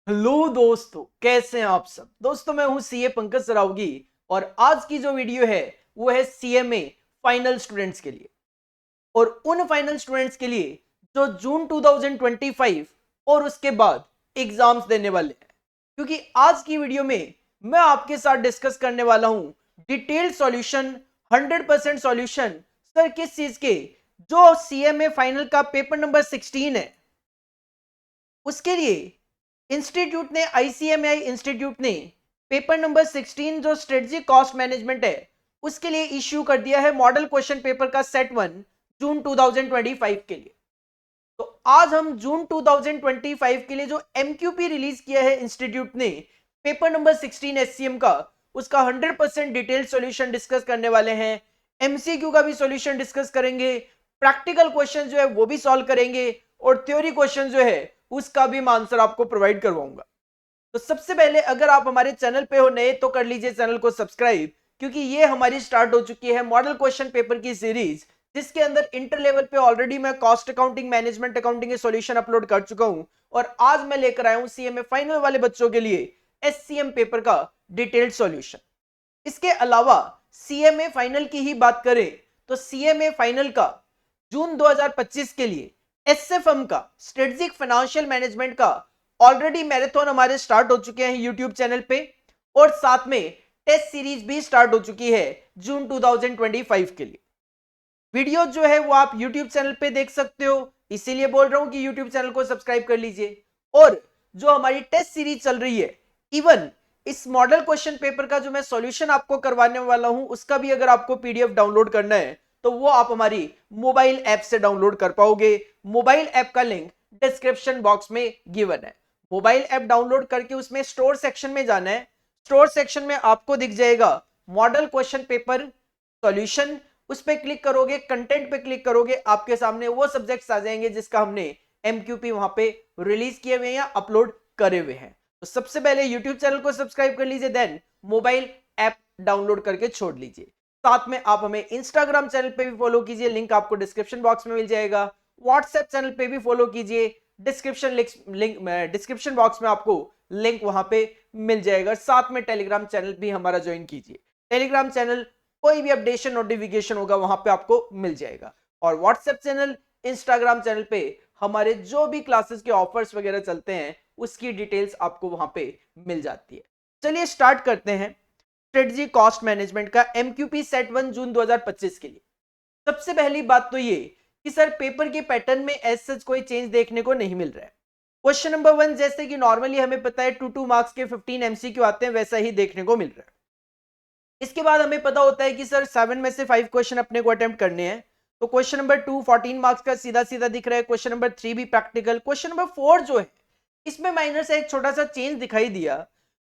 Hello दोस्तों, कैसे हैं आप सब। दोस्तों मैं हूं सीए पंकज सरावगी और आज की जो वीडियो है वो है सीएमए फाइनल स्टूडेंट्स के लिए और उन फाइनल स्टूडेंट्स के लिए जो जून 2025 और उसके बाद एग्जाम्स देने वाले हैं। क्योंकि आज की वीडियो में मैं आपके साथ डिस्कस करने वाला हूं डिटेल्ड सॉल्यूशन, 100% सॉल्यूशन सर किस चीज के, जो सीएमए फाइनल का पेपर नंबर 16 है उसके लिए इंस्टीट्यूट ने, आईसीएमआई इंस्टीट्यूट ने पेपर नंबर 16 जो स्ट्रेटजी कॉस्ट मैनेजमेंट है उसके लिए इश्यू कर दिया है मॉडल क्वेश्चन पेपर का सेट 1 जून 2025 के लिए। तो आज हम जून 2025 के लिए जो एमक्यूपी रिलीज किया है इंस्टीट्यूट ने पेपर नंबर 16 एससीएम का, उसका 100% डिटेल्ड सॉल्यूशन डिस्कस करने वाले हैं। एमसीक्यू का भी सॉल्यूशन डिस्कस करेंगे, प्रैक्टिकल क्वेश्चन जो है वो भी सॉल्व करेंगे और थ्योरी क्वेश्चन जो है उसका भी मैं आंसर आपको प्रोवाइड करवाऊंगा। तो सबसे पहले अगर आप हमारे चैनल पे हो नए तो कर लीजिए चैनल को सब्सक्राइब, क्योंकि ये हमारी स्टार्ट हो चुकी है मॉडल क्वेश्चन पेपर की सीरीज, जिसके अंदर इंटर लेवल पे ऑलरेडी मैं कॉस्ट अकाउंटिंग, मैनेजमेंट अकाउंटिंग के सॉल्यूशन अपलोड कर चुका हूं और आज मैं लेकर आया हूं सीएमए फाइनल वाले बच्चों के लिए एससीएम पेपर का डिटेल्ड सॉल्यूशन। इसके अलावा सीएमए फाइनल की ही बात करें तो सीएमए फाइनल का जून 2025 के लिए एसएफएम का, स्ट्रेटेजिक फाइनेंशियल मैनेजमेंट का ऑलरेडी मैराथन हमारे स्टार्ट हो चुके हैं यूट्यूब चैनल पे और साथ में टेस्ट सीरीज भी स्टार्ट हो चुकी है जून 2025 के लिए। वीडियो जो है वो आप यूट्यूब चैनल पे देख सकते हो, इसीलिए बोल रहा हूं कि यूट्यूब चैनल को सब्सक्राइब कर लीजिए। और जो हमारी टेस्ट सीरीज चल रही है, इवन इस मॉडल क्वेश्चन पेपर का जो मैं सॉल्यूशन आपको करवाने वाला हूं उसका भी अगर आपको पीडीएफ डाउनलोड करना है तो वो आप हमारी मोबाइल ऐप से डाउनलोड कर पाओगे। मोबाइल ऐप का लिंक डिस्क्रिप्शन बॉक्स में गिवन है। मोबाइल ऐप डाउनलोड करके उसमें स्टोर सेक्शन में जाना है। स्टोर सेक्शन में आपको दिख जाएगा मॉडल क्वेश्चन पेपर सॉल्यूशन, उस पर क्लिक करोगे, कंटेंट पे क्लिक करोगे, आपके सामने वो सब्जेक्ट्स आ जाएंगे जिसका हमने एमक्यूपी वहां पे रिलीज किए हुए हैं या अपलोड करे हुए हैं। तो सबसे पहले यूट्यूब चैनल को सब्सक्राइब कर लीजिए, देन मोबाइल ऐप डाउनलोड करके छोड़ लीजिए। साथ में आप हमें इंस्टाग्राम चैनल पे भी फॉलो कीजिए, लिंक आपको डिस्क्रिप्शन बॉक्स में मिल जाएगा। व्हाट्सएप चैनल पे भी फॉलो कीजिए, डिस्क्रिप्शन बॉक्स में आपको लिंक वहां पे मिल जाएगा। साथ में टेलीग्राम चैनल भी हमारा ज्वाइन कीजिए। टेलीग्राम चैनल कोई भी अपडेशन नोटिफिकेशन होगा वहां पे आपको मिल जाएगा। और व्हाट्सएप चैनल, इंस्टाग्राम चैनल पे हमारे जो भी क्लासेस के ऑफर्स वगैरह चलते हैं उसकी डिटेल्स आपको वहां पे मिल जाती है। चलिए स्टार्ट करते हैं स्ट्रेटजी कॉस्ट मैनेजमेंट का एमक्यूपी सेट 1 जून 2025 के लिए। सबसे पहली बात तो ये कि सर पेपर के पैटर्न में एज सच कोई चेंज देखने को नहीं मिल रहा है। क्वेश्चन नंबर 1 जैसे कि नॉर्मली हमें पता है 2 मार्क्स के 15 एमसीक्यू आते हैं, वैसा ही देखने को मिल रहा है। इसके बाद हमें पता होता है कि सर 7 में से 5 क्वेश्चन अपने को अटेम्प्ट करने हैं। तो क्वेश्चन नंबर 2 14 मार्क्स का सीधा सीधा दिख रहा है। क्वेश्चन नंबर 3 भी प्रैक्टिकल। क्वेश्चन नंबर 4 जो है इसमें माइनर से एक छोटा सा चेंज दिखाई दिया,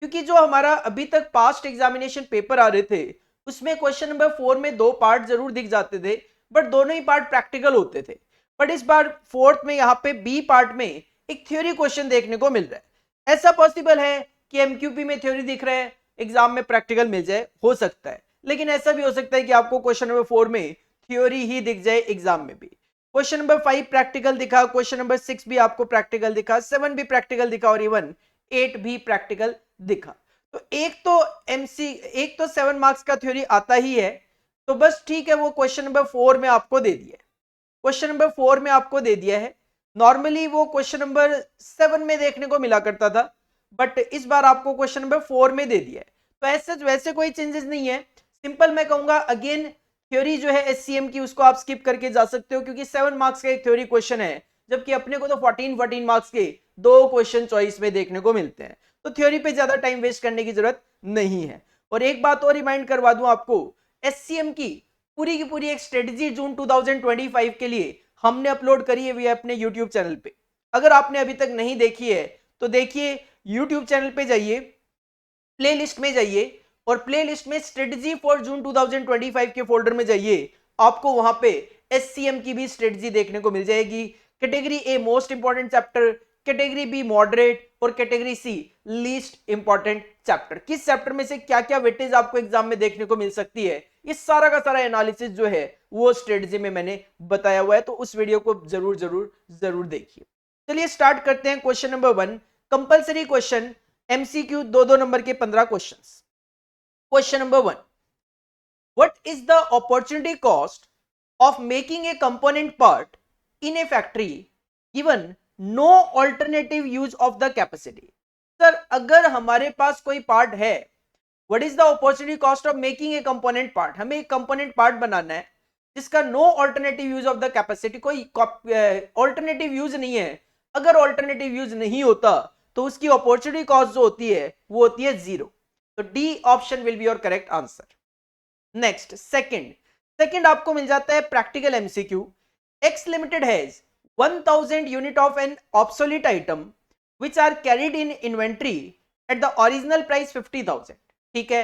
क्योंकि जो हमारा अभी तक पास्ट एग्जामिनेशन पेपर आ रहे थे उसमें क्वेश्चन नंबर 4 में 2 पार्ट जरूर दिख जाते थे, बट दोनों ही पार्ट प्रैक्टिकल होते थे। बट इस बार फोर्थ में यहाँ पे बी पार्ट में एक थ्योरी क्वेश्चन देखने को मिल रहा है। ऐसा पॉसिबल है कि एमक्यूपी में थ्योरी दिख रहा है, एग्जाम में प्रैक्टिकल मिल जाए, हो सकता है। लेकिन ऐसा भी हो सकता है कि आपको क्वेश्चन नंबर 4 में थ्योरी ही दिख जाए एग्जाम में भी। क्वेश्चन नंबर 5 प्रैक्टिकल दिखा, क्वेश्चन नंबर 6 भी आपको प्रैक्टिकल दिखा, 7 भी प्रैक्टिकल दिखा और इवन 8 भी प्रैक्टिकल दिखा। तो एक तो 7 मार्क्स का थ्योरी आता ही है, तो बस ठीक है, वो क्वेश्चन नंबर 4 में आपको दे दिया है। क्वेश्चन नंबर 4 में आपको दे दिया है। नॉर्मली वो क्वेश्चन नंबर 7 में देखने को मिला करता था, बट इस बार आपको क्वेश्चन नंबर 4 में दे दिया है। तो ऐसे वैसे कोई चेंजेस नहीं है। सिंपल मैं कहूंगा अगेन थ्योरी जो है एससीएम की उसको आप स्किप करके जा सकते हो, क्योंकि 7 मार्क्स का एक थ्योरी क्वेश्चन है, जबकि अपने को तो 14 मार्क्स के 2 क्वेश्चन चॉइस में देखने को मिलते हैं। तो थ्योरी पे ज्यादा टाइम वेस्ट करने की जरूरत नहीं है। और एक बात और रिमाइंड करवा दूं आपको, एससीएम की पूरी एक स्ट्रेटजी जून 2025 के लिए हमने अपलोड करी हुई है अपने यूट्यूब चैनल पे। अगर आपने अभी तक नहीं देखी है तो देखिए, यूट्यूब चैनल पे जाइए, प्लेलिस्ट में जाइए और प्लेलिस्ट में स्ट्रेटजी फॉर जून 2025 के फोल्डर में जाइए, आपको वहां पे एससीएम की भी स्ट्रेटजी देखने को मिल जाएगी। Category A most important chapter, category B moderate और category C least important chapter. किस चैप्टर में से क्या क्या वेटेज आपको एग्जाम में देखने को मिल सकती है, इस सारा का सारा एनालिसिस जो है वो स्ट्रेटजी में मैंने बताया हुआ है। तो उस वीडियो को जरूर जरूर जरूर देखिए। चलिए स्टार्ट करते हैं question number 1। Compulsory question, MCQ 2-2 number के 15 questions. Question number 1, what is the opportunity cost of making a component part in a factory given no alternative use of the capacity? Sir अगर हमारे पास कोई part है, what is the opportunity cost of making a component part, हमें एक component part बनाना है जिसका no alternative use of the capacity, कोई ऑल्टरनेटिव यूज नहीं है। अगर ऑल्टरनेटिव यूज नहीं होता तो उसकी अपॉर्चुनिटी कॉस्ट जो होती है वो होती है 0। तो D option will be your correct answer. Next second आपको मिल जाता है practical MCQ. X limited has 1000 unit of an obsolete item which are carried in inventory at the original price 50,000। ठीक है,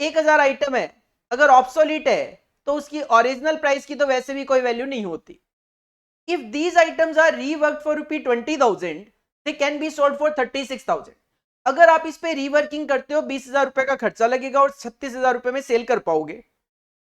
1000 आइटम है, अगर ऑब्सोलीट है तो उसकी ओरिजिनल प्राइस की तो वैसे भी कोई वैल्यू नहीं होती। If these items are rework for ₹20,000 they can be sold for 36,000। अगर आप इस पे रीवर्किंग करते हो 20,000 रुपए का खर्चा लगेगा और 36,000 रुपए में सेल कर पाओगे।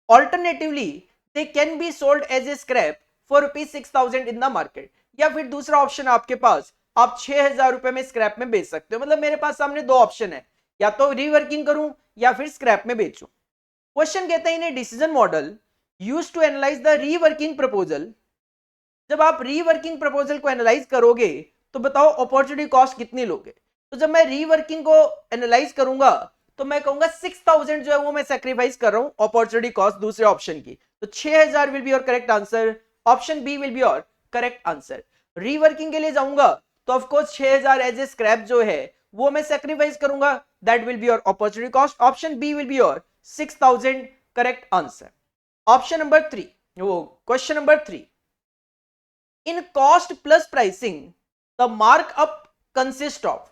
Alternatively they can be sold as a scrap for ₹6,000 in the market. या फिर दूसरा ऑप्शन आपके पास, आप 6,000 रुपए में स्क्रैप में बेच सकते हो। मतलब मेरे पास सामने दो ऑप्शन है, या तो रीवर्किंग करूं या फिर स्क्रैप में बेचूं। क्वेश्चन कहते हैं in a decision model used to analyse the reworking proposal. जब आप रीवर्किंग प्रपोजल को एनालाइज करोगे तो बताओ अपॉर्चुनिटी कॉस्ट कितनी लोगे। तो जब मैं रीवर्किंग को एनालाइज करूंगा तो मैं कहूंगा 6,000 जो है वो मैं सैक्रिफाइस कर रहा हूं अपॉर्चुनिटी कॉस्ट दूसरे ऑप्शन की। तो 6,000 will be your correct answer, option B will be your correct answer. Reworking के लिए जाऊंगा तो of course 6,000 as a scrap जो है वो मैं सैक्रिफाइस करूंगा, that will be your opportunity cost, option B will be your 6,000 correct answer. Option number 3, वो question number 3, in cost plus pricing the markup consist of.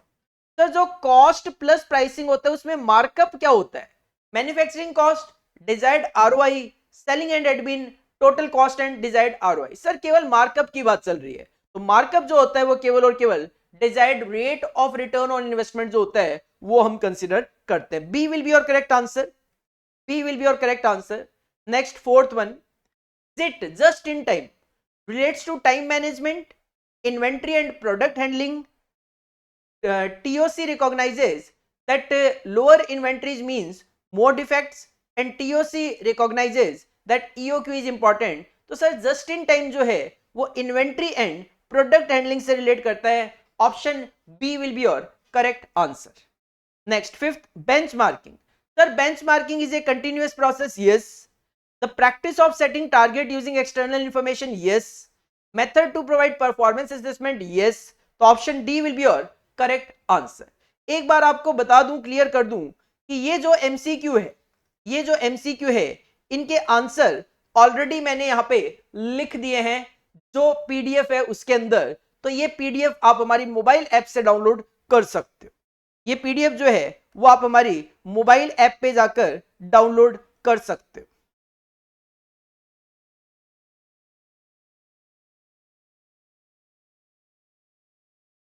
Sir जो cost plus pricing होता है उसमें मार्कअप क्या होता है? Manufacturing cost, desired ROI, selling and admin, total cost and desired ROI. Sir केवल markup की बात चल रही है, तो मार्कअप जो होता है वो केवल और केवल desired rate of return on investment जो होता है वो हम कंसीडर करते हैं। B will be your correct answer, B will be your correct answer. Next fourth one, it just in time relates to time management, inventory and product handling. TOC recognizes that lower inventories means more defects and TOC recognizes that EOQ is important. तो sir just in time जो है वो inventory and product handling से relate करता है, option B will be your correct answer. Next fifth, benchmarking. Sir benchmarking is a continuous process, yes. The practice of setting target using external information, yes. Method to provide performance assessment, yes. तो option D will be your correct answer. एक बार आपको बता दूं, clear कर दूं कि ये जो एमसीक्यू है, ये जो एमसीक्यू है, इनके आंसर ऑलरेडी मैंने यहाँ पे लिख दिए हैं जो पीडीएफ है उसके अंदर। तो ये पीडीएफ आप हमारी मोबाइल ऐप से डाउनलोड कर सकते हो। ये पीडीएफ जो है वो आप हमारी मोबाइल ऐप पे जाकर डाउनलोड कर सकते हो।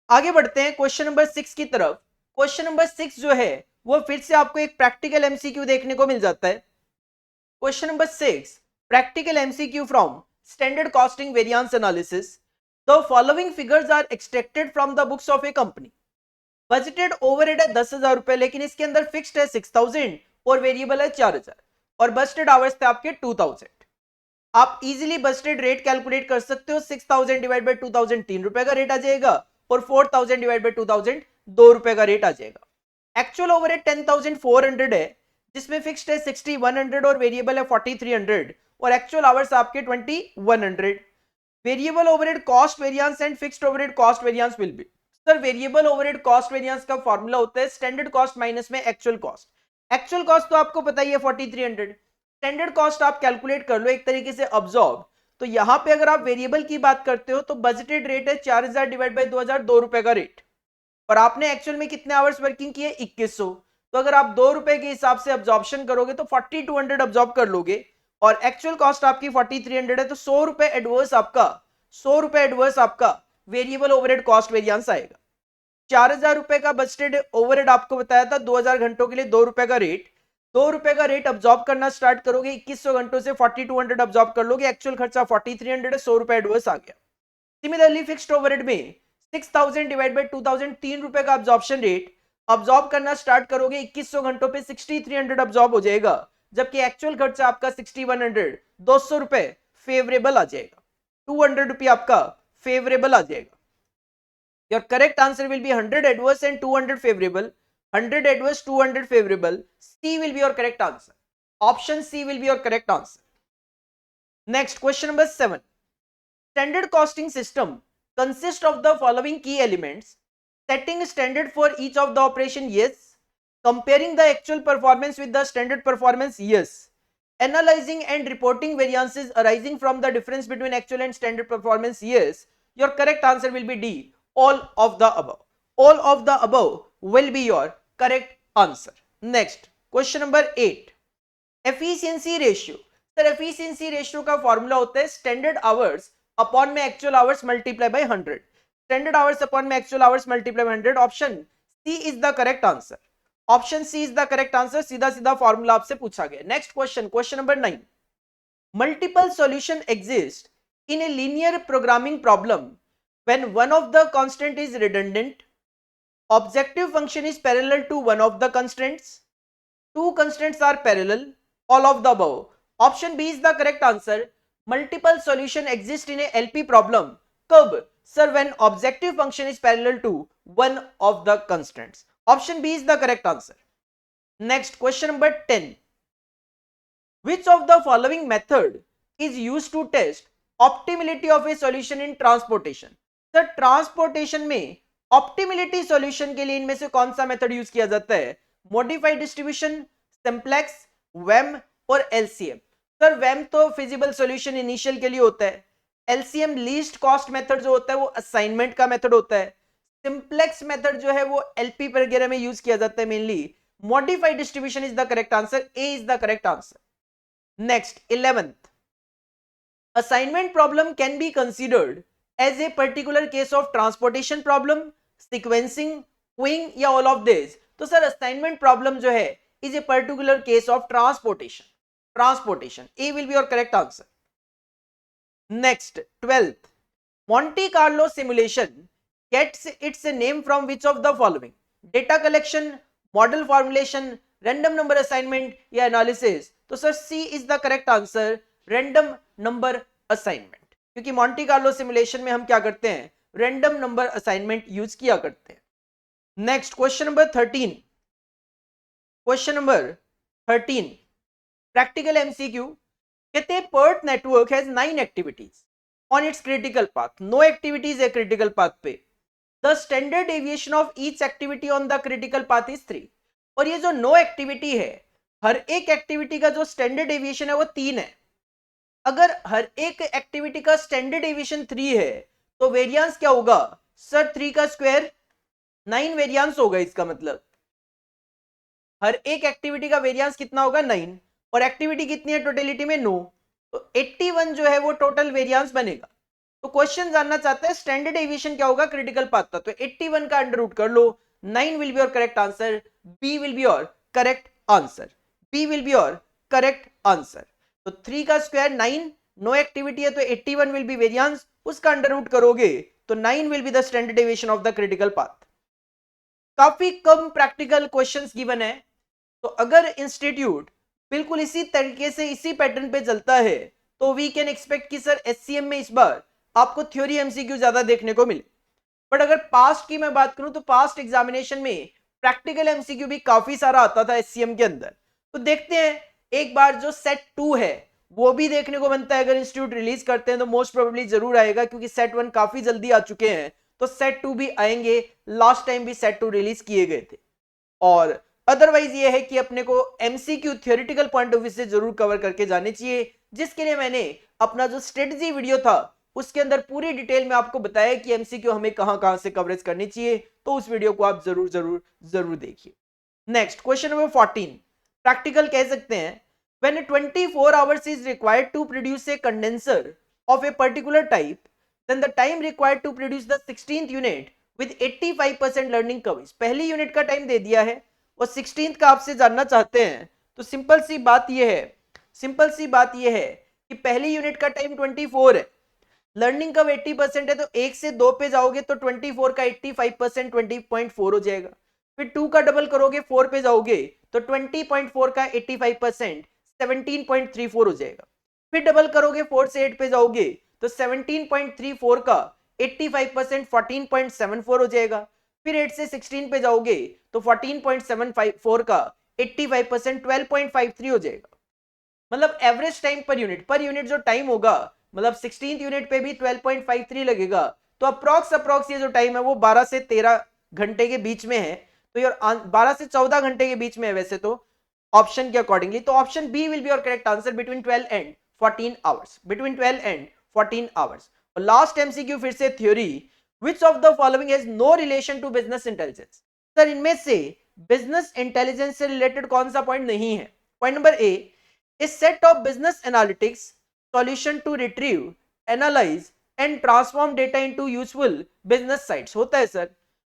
आगे बढ़ते हैं क्वेश्चन नंबर 6 की तरफ। क्वेश्चन नंबर 6 जो है वो फिर से आपको एक प्रैक्टिकल एमसीक्यू देखने को मिल जाता है। Question number 6, practical MCQ from standard costing variance analysis. The following figures are extracted from the books of a company. Budgeted overhead है 10,000 रुपए, लेकिन इसके अंदर फिक्स्ड है 6,000 और वेरिएबल है 4,000 और बजटेड आवर्स थे आपके 2,000। आप इजीली बजटेड रेट कैलकुलेट कर सकते हो। 6,000 डिवाइड बाय 2,000 3 रुपए का रेट आ जाएगा और 4,000 डिवाइड बाय 2,000 2 रुपए का रेट आ जाएगा। एक्चुअल ओवरहेड 10,400 है, जिसमें फिक्स्ड है 6,100 और वेरिएबल है 4,300 और एक्चुअल आवर्स आपके 2,100। Variable overhead cost variance and fixed overhead cost variance will be. Sir variable overhead cost variance का फॉर्मूला होता है स्टैंडर्ड कॉस्ट माइनस में एक्चुअल कॉस्ट। एक्चुअल कॉस्ट तो आपको पता ही है 4,300, स्टैंडर्ड कॉस्ट आप कैलकुलेट कर लो एक तरीके से अब्सॉर्ब। तो यहां पे अगर आप वेरिएबल की बात करते हो तो बजटेड रेट है 4,000 डिवाइड बाय 2,000 2 रुपए का रेट, और आपने एक्चुअल में कितने आवर्स वर्किंग किए 2,100। तो अगर आप 2 रुपए के हिसाब से अब्जॉर्प्शन करोगे तो 4,200 अब्जॉर्ब कर लोगे और एक्चुअल कॉस्ट आपकी 4,300 है, तो 100 रुपए एडवर्स आपका 100 रुपए एडवर्स आपका वेरिएबल ओवरहेड कॉस्ट वेरिएंस आएगा। 4,000 रुपए का बजटेड ओवरहेड आपको बताया था 2,000 घंटों के लिए 2 रुपए का रेट। 2 रुपए का रेट अब्जॉर्ब करना स्टार्ट करोगे 2,100 घंटों से 4,200 अब्जॉर्ब कर लोगे, एक्चुअल खर्चा 4,300 है, 100 रुपए एडवर्स आ गया। सिमिलरली फिक्स्ड ओवरहेड में 6000 डिवाइड बाई 2000, 3 रुपए का अब्जॉर्प्शन रेट, अब्जॉर्ब करना स्टार्ट करोगे 2100 घंटों पे 6300 अब्जॉर्ब हो जाएगा, जबकि एक्चुअल खर्चा आपका 6100, 200 रुपए फेवरेबल आ जाएगा, 200 रुपये आपका फेवरेबल आ जाएगा. Your correct answer will be 100 adverse and 200 favorable. 100 adverse, 200 favorable. C will be your correct answer. Option C will be your correct answer. Next, question number 7. Standard costing system consists of the following key elements: setting standard for each of the operation, yes; comparing the actual performance with the standard performance, yes; analyzing and reporting variances arising from the difference between actual and standard performance, yes. Your correct answer will be D, all of the above. All of the above will be your correct answer. Next, question number 8. Efficiency ratio. Sir efficiency ratio का formula होता है standard hours upon में actual hours multiply by 100. Standard hours upon में actual hours multiply by 100. Option C is the correct answer. Option C is the correct answer. सीधा सीधा formula आपसे पूछा गया. Next question, question number 9. Multiple solution exist in a linear programming problem when one of the constant is redundant, objective function is parallel to one of the constraints, two constraints are parallel, all of the above. Option B is the correct answer. Multiple solution exist in a LP problem. कब? Sir, when objective function is parallel to one of the constraints. Option B is the correct answer. Next, question number 10. Which of the following method is used to test optimality of a solution in transportation? Sir transportation में ऑप्टिमिलिटी solution के लिए इनमें से कौन सा method use किया जाता है? मॉडिफाइड डिस्ट्रीब्यूशन, सिंप्लेक्स, वेम और एलसीएम. सर वेम तो फिजिबल सॉल्यूशन इनिशियल के लिए होता है. एलसीएम लीस्ट कॉस्ट मेथड जो होता है वो असाइनमेंट का मेथड होता है. सिंप्लेक्स मेथड जो है वो एलपी वगैरह में यूज किया जाता है mainly. Modified distribution is the correct answer. A is the correct answer. Next, 11th. Assignment problem can be considered as a particular case of transportation problem, sequencing, queuing या all of this. तो sir assignment problem जो है is a particular case of transportation. Transportation. A will be your correct answer. Next, 12th. Monte Carlo simulation gets its name from which of the following? Data collection, model formulation, random number assignment या analysis. तो sir C is the correct answer. Random number assignment. क्योंकि Monty Carlo simulation में हम क्या करते हैं? Random number assignment use किया करते हैं. Next, question number 13. Question number 13 practical MCQ. कहते हैं PERT network has 9 activities on its critical path. No activities है क्रिटिकल पाथ पे. The standard deviation of each activity on the critical path is 3. और ये जो नो एक्टिविटी है, हर एक activity का जो स्टैंडर्ड डेविएशन है वो 3 है. अगर हर एक एक्टिविटी का स्टैंडर्ड डेविएशन 3 है तो वेरिएंस क्या होगा? सर 3 का स्क्वायर 9 वेरिएंस होगा. इसका मतलब हर एक एक्टिविटी का वेरिएंस कितना होगा? 9. और एक्टिविटी कितनी है टोटलिटी में? 9. तो 81 जो है वो टोटल वेरिएंस बनेगा. तो क्वेश्चन जानना चाहता है स्टैंडर्ड डेविएशन क्या होगा क्रिटिकल पाथ का. तो 81 का अंडर रूट कर लो. 9 will be your correct answer. B will be your correct answer. B will be your correct answer. तो 3 का स्क्वायर 9, नो एक्टिविटी है तो 81 विल बी वेरिएंस. उसका अंडर रूट करोगे तो 9 will be the standard deviation of the critical path. काफी कम practical questions given है. तो अगर इंस्टीट्यूट बिल्कुल इसी तरीके से इसी पैटर्न पे चलता है तो वी कैन एक्सपेक्ट कि सर एचसीएम में इस बार आपको थ्योरी एमसीक्यू ज्यादा देखने को मिले. बट अगर पास्ट की मैं बात करूं तो पास्ट एग्जामिनेशन में प्रैक्टिकल एमसीक्यू भी काफी सारा आता था एचसीएम के अंदर. तो देखते हैं एक बार जो सेट 2 है वो भी देखने को बनता है. अगर इंस्टीट्यूट रिलीज करते हैं तो मोस्ट प्रोबेबली जरूर आएगा क्योंकि सेट 1 काफी जल्दी आ चुके हैं. तो सेट 2 भी आएंगे. लास्ट टाइम भी सेट 2 रिलीज किए गए थे. और अदरवाइज ये है कि अपने को MCQ theoretical point of view से जरूर कवर करके जाने चाहिए, जिसके लिए मैंने अपना जो स्ट्रेटजी वीडियो था उसके अंदर पूरी डिटेल में आपको बताया कि एमसीक्यू हमें कहां से कवरेज करनी चाहिए. तो उस वीडियो को आप जरूर जरूर जरूर देखिए. नेक्स्ट, क्वेश्चन नंबर 14 प्रैक्टिकल कह सकते हैं. When 24 hours is required to produce a condenser of a particular type, then the time required to produce the 16th unit with 85% learning curve is. पहली यूनिट का टाइम दे दिया है और 16th का आपसे जानना चाहते हैं. तो सिंपल सी बात यह है कि पहली यूनिट का टाइम 24 है, लर्निंग कर्व 80% है तो 1 से 2 पे जाओगे तो 24 का 85% 20.4 हो जाएगा। फिर 2 का डबल करोगे 4 पे जाओगे तो 20.4 का 85% 17.34 हो जाएगा। फिर डबल करोगे 4 से 8 पे जाओगे तो 17.34 का 85% 14.74 हो जाएगा। फिर 8 से 16 पे जाओगे तो 14.74 का 85% 12.53 हो जाएगा। मतलब एवरेज टाइम पर यूनिट जो टाइम होगा, मतलब 16th यूनिट पे भी 12.53 लगेगा, तो अप्रॉक्स ये जो टाइम है वो 12 से 13 घंटे के बीच में है। तो यार 12 से 14 घंटे के बीच में है वैसे तो ऑप्शन के अकॉर्डिंगली। तो option B will be your correct answer, between 12 and 14 hours, between 12 and 14 hours. और लास्ट एमसीक्यू फिर से theory, which of the following has no relation to business intelligence. Sir इनमें से बिजनेस इंटेलिजेंस से related कौन सा point नहीं है? Point number A, a set of business analytics solution to retrieve, analyze and transform data into useful business sites होता है sir.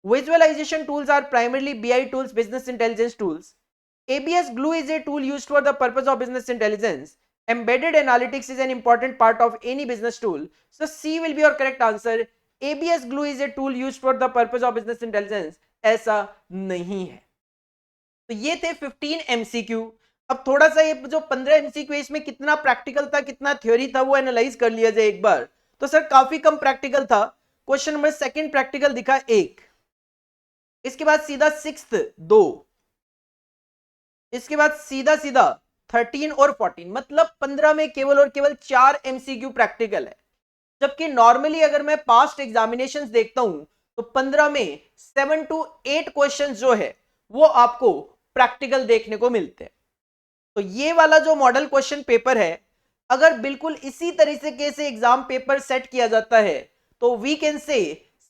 Visualization tools are primarily BI tools, business intelligence tools. ABS Glue is a tool used for the purpose of business intelligence. Embedded analytics is an important part of any business tool. So C will be your correct answer. ABS Glue is a tool used for the purpose of business intelligence. ऐसा नहीं है। तो ये थे 15 MCQ। अब थोड़ा सा ये जो 15 MCQ इसमें कितना प्रैक्टिकल था कितना थ्योरी था वो एनालाइज कर लिया जाए एक बार। तो सर काफी कम प्रैक्टिकल था। क्वेश्चन नंबर सेकंड प्रैक्टिकल दिखा 1, इसके बाद सीधा 6th 2, इसके बाद सीधा सीधा 13 और 14, मतलब 15 में केवल और केवल 4 MCQ प्रैक्टिकल है। जबकि नॉर्मली अगर मैं पास्ट एग्जामिनेशंस देखता हूं तो 15 में 7 to 8 क्वेश्चंस जो है वो आपको प्रैक्टिकल देखने को मिलते हैं। तो ये वाला जो मॉडल क्वेश्चन पेपर है, अगर बिल्कुल इसी तरीके से एग्जाम पेपर सेट किया जाता है तो वी कैन से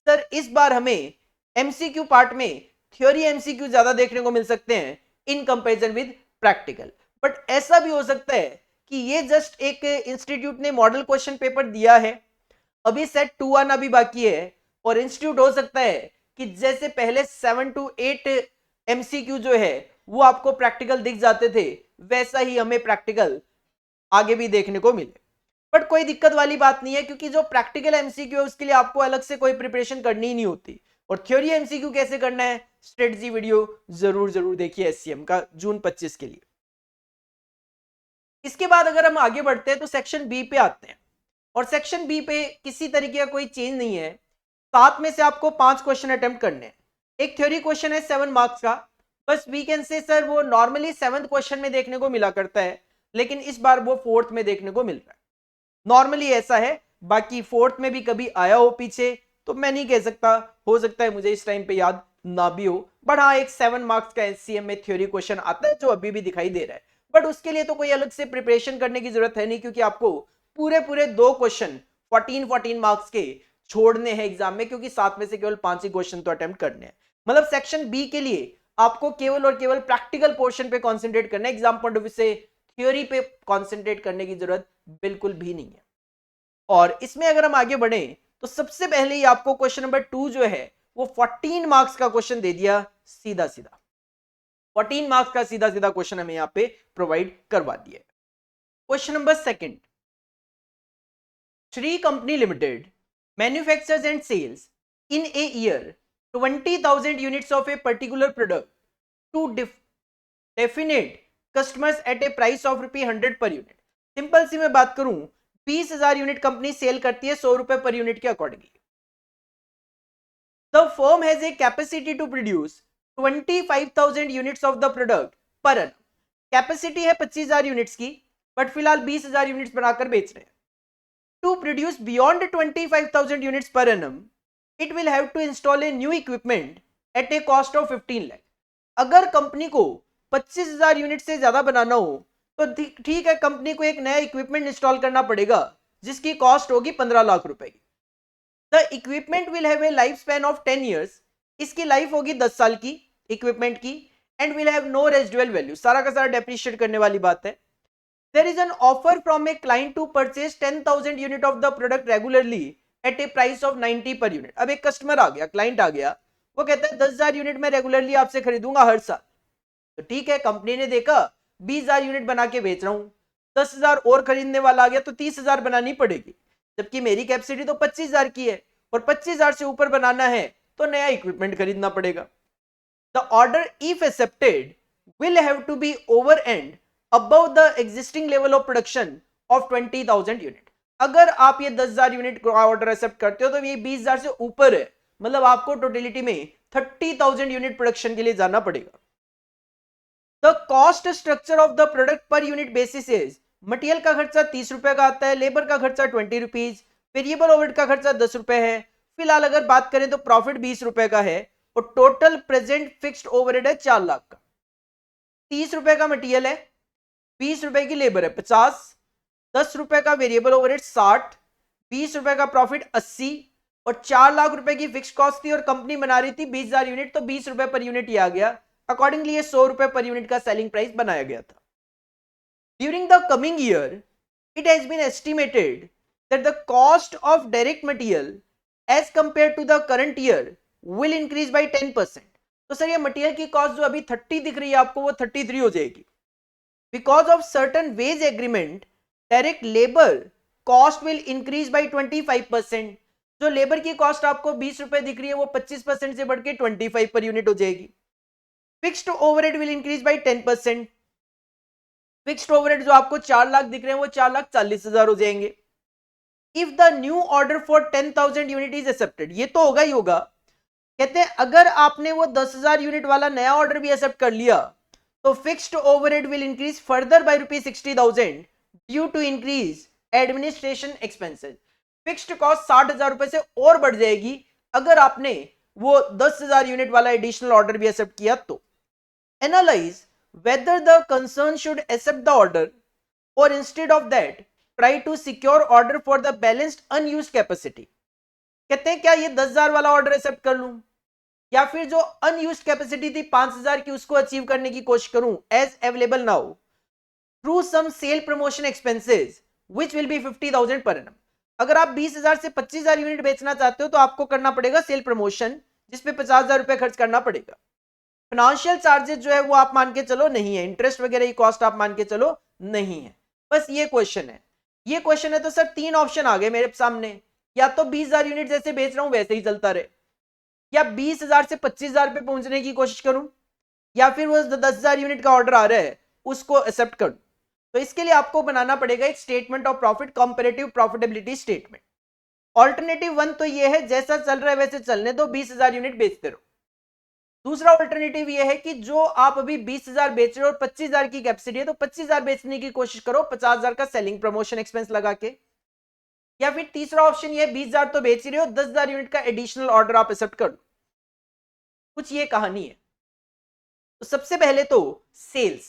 सर इस बार हमें एमसीक्यू पार्ट में थ्योरी एमसीक्यू ज्यादा देखने को मिल सकते हैं in comparison with practical. But ऐसा भी हो सकता है कि ये जस्ट एक इंस्टीट्यूट ने मॉडल क्वेश्चन पेपर दिया है, अभी सेट 2 आना भी बाकी है, और इंस्टीट्यूट हो सकता है कि जैसे पहले 7 to 8 एमसीक्यू जो है वो आपको प्रैक्टिकल दिख जाते थे, वैसा ही हमें प्रैक्टिकल आगे भी देखने को मिले। बट कोई दिक्कत वाली बात नहीं है, क्योंकि जो प्रैक्टिकल एमसीक्यू है उसके लिए आपको अलग से कोई प्रिपरेशन करनी ही नहीं होती। और थ्योरी एमसीक्यू कैसे करना है, स्ट्रेटजी वीडियो जरूर देखिए एससीएम का जून 25 के लिए। इसके बाद अगर हम आगे बढ़ते हैं तो सेक्शन बी पे आते हैं, और सेक्शन बी पे किसी तरीके का कोई चेंज नहीं है। 7 में से आपको 5 क्वेश्चन अटेम्प्ट करने हैं। एक थ्योरी क्वेश्चन है 7 मार्क्स का, बस वी कैन से सर वो नॉर्मली 7th क्वेश्चन में देखने को मिला करता है, लेकिन इस बार वो 4th में देखने को मिल रहा है। नॉर्मली ऐसा है, बाकी 4th में भी कभी आया हो पीछे तो मैं नहीं कह सकता, हो सकता है मुझे इस टाइम पे याद ना भी हो। बट हाँ, एक 7 मार्क्स का एचसीएम में थ्योरी क्वेश्चन आता है जो अभी भी दिखाई दे रहा है। बट उसके लिए तो कोई अलग से प्रिपरेशन करने की जरूरत है नहीं, क्योंकि आपको पूरे 2 क्वेश्चन 14 मार्क्स के छोड़ने हैं एग्जाम में, क्योंकि 7 में से केवल 5 ही क्वेश्चन तो अटेम्प्ट करने हैं। मतलब सेक्शन बी के लिए आपको केवल और केवल प्रैक्टिकल पोर्शन पे कंसंट्रेट करना है, एग्जाम पॉइंट ऑफ व्यू से थ्योरी पे कंसंट्रेट करने की जरूरत बिल्कुल भी नहीं है। और इसमें अगर हम आगे बढ़े तो सबसे पहले ही आपको क्वेश्चन नंबर 2 जो है वो 14 मार्क्स का क्वेश्चन दे दिया, सीधा 14 मार्क्स का सीधा क्वेश्चन हमें यहां पे प्रोवाइड करवा दिया। Question number 2, Shri company limited manufactures and sales in a year 20,000 units of a particular product to definite customers at a price of ₹100 per unit। Simple सी मैं बात करूं, 20,000 यूनिट कंपनी सेल करती है 100 रुपए पर यूनिट के accordingly. The firm has a capacity to produce 25,000 units of the product per annum। Capacity है 25,000 units की, बट फिलहाल 20,000 यूनिट्स बनाकर बेच रहे हैं। टू प्रोड्यूस बियॉन्ड 25,000 यूनिट्स पर annum, it will have to install a new equipment at a cost of 15 lakh। अगर company को 25,000 यूनिट से ज्यादा बनाना हो तो ठीक है, कंपनी को एक नया इक्विपमेंट इंस्टॉल करना पड़ेगा जिसकी कॉस्ट होगी 15 लाख रुपए की। The equipment will have a life span of 10 years, इसकी लाइफ होगी 10 साल की इक्विपमेंट की, and will have no residual value, सारा का सारा डेप्रिशिएट करने वाली बात है। There is an offer from a client to purchase 10,000 unit of the product regularly at a price of 90 per unit. अब एक कस्टमर आ गया, क्लाइंट आ गया, वो कहता है 10,000 यूनिट मैं रेगुलरली आपसे खरीदूंगा हर साल। तो ठीक है, कंपनी ने देखा 20,000 यूनिट बना के बेच रहा हूं, 10,000 और खरीदने वाला आ गया तो 30,000 बनानी पड़ेगी। जबकि मेरी कैपेसिटी तो 25,000 की है और 25,000 से ऊपर बनाना है तो नया इक्विपमेंट खरीदना पड़ेगा। The order if accepted will have to be over and above the existing level of production of 20,000 unit. अगर आप ये 10,000 यूनिट का ऑर्डर एक्सेप्ट करते हो तो ये 20,000 से ऊपर है, मतलब आपको टोटलिटी में 30,000 यूनिट प्रोडक्शन के लिए जाना पड़ेगा। The cost structure of the product per unit basis is, material का खर्चा 30 रुपए का आता है, लेबर का खर्चा 20 रुपीज, वेरिएबल ओवरहेड का खर्चा 10 रुपए है। फिलहाल अगर बात करें तो प्रॉफिट 20 रुपए का है और टोटल प्रेजेंट फिक्स्ड ओवरहेड है 4 लाख का। 30 रुपए का मटेरियल है, 20 रुपए की लेबर है 50, 10 रुपए का वेरिएबल ओवरहेड 60, 20 रुपए का प्रॉफिट 80 और 4 लाख रुपए की फिक्स कॉस्ट थी और कंपनी बना रही थी 20,000 यूनिट, तो 20 रुपए पर यूनिट ही आ गया। अकॉर्डिंगली ये 100 रुपए पर यूनिट का सेलिंग प्राइस बनाया गया था। During the coming year it has been estimated that the cost of direct material as compare to the current year will increase by 10%। तो सर ये material की कॉस्ट जो अभी 30 दिख रही है आपको वो 33 हो जाएगी। Because of certain ways agreement direct labour cost will increase bye 25%। जो लेबर की कॉस्ट आपको 20 रुपए दिख रही है वो 25% से बढ़ के 25 पर यूनिट हो जाएगी। Fixed overhead will increase by 10%। Fixed overhead जो आपको 4 लाख दिख रहे हैं वो 4,40,000 हो जाएंगे। If the new order for 10,000 unit is accepted, ये तो होगा ही होगा। कहते हैं अगर आपने वो 10,000 यूनिट वाला नया ऑर्डर भी एक्सेप्ट कर लिया तो fixed overhead will increase further by ₹60,000 due to increase administration expenses. Fixed cost 60,000 रुपए से और बढ़ जाएगी अगर आपने वो 10,000 यूनिट वाला एडिशनल ऑर्डर भी एक्सेप्ट किया तो। Analyse whether the concern should accept the order और instead of that try to secure order for the balanced unused capacity. कहते हैं क्या ये 10,000 वाला ऑर्डर एक्सेप्ट कर लूं या फिर जो अनयूज्ड कैपेसिटी थी 5,000 की उसको अचीव करने की कोशिश करूं as available now through some sale promotion expenses which will be 50,000 per annum. अगर आप 20,000 से 25,000 यूनिट बेचना चाहते हो तो आपको करना पड़ेगा सेल प्रमोशन जिसपे 50,000 रुपए खर्च करना पड़ेगा। फाइनेंशियल चार्जेस जो है वो आप मान के चलो नहीं है, इंटरेस्ट वगैरह की कॉस्ट आप मान के चलो नहीं है। बस ये क्वेश्चन है, ये क्वेश्चन है तो सर 3 ऑप्शन आ गए मेरे सामने, या तो 20,000 यूनिट जैसे बेच रहा हूं वैसे ही चलता रहे, या 20,000 से 25,000 पे पहुंचने की कोशिश करूं, या फिर वो 10,000 यूनिट का ऑर्डर आ रहा है उसको एक्सेप्ट करूं। तो इसके लिए आपको बनाना पड़ेगा एक statement of profit, comparative profitability statement. Alternative 1 तो ये है जैसा चल रहा है वैसे चलने दो, 20,000 यूनिट बेचते रहो। दूसरा ऑल्टरनेटिव ये है कि जो आप अभी 20,000 बेच रहे हो और 25,000 की कैपेसिटी है तो 25,000 बेचने की कोशिश करो 50,000 का सेलिंग प्रमोशन एक्सपेंस लगा के। या फिर तीसरा ऑप्शन ये 20,000 तो बेच ही रहे हो, 10,000 यूनिट का एडिशनल ऑर्डर आप एक्सेप्ट कर लो। कुछ ये कहानी है। तो सबसे पहले तो सेल्स,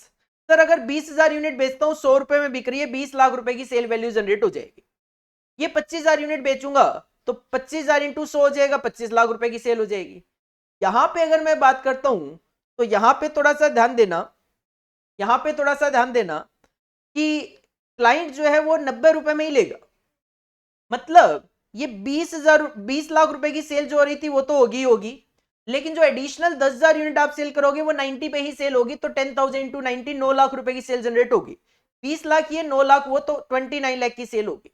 सर अगर 20,000 यूनिट बेचता हूं 100 रुपए में बिक रही है, 20 लाख रुपए की सेल वैल्यू जनरेट हो जाएगी। ये 25,000 यूनिट बेचूंगा तो 25,000 इंटू 100 हो जाएगा, 25 लाख रुपए की सेल हो जाएगी। यहां पे अगर मैं बात करता हूं तो यहां पे थोड़ा सा ध्यान देना, यहां पे थोड़ा सा ध्यान देना कि क्लाइंट जो है वो 90 रुपए में ही लेगा। मतलब ये 20 लाख रुपए की सेल जो हो रही थी वो तो होगी होगी, लेकिन जो एडिशनल 10,000 यूनिट आप सेल करोगे वो 90 पे ही सेल होगी, तो 10,000 इंटू 90 9 लाख रुपए की सेल जनरेट होगी। 20 लाख ये 9 लाख वो तो 29 लाख की सेल होगी।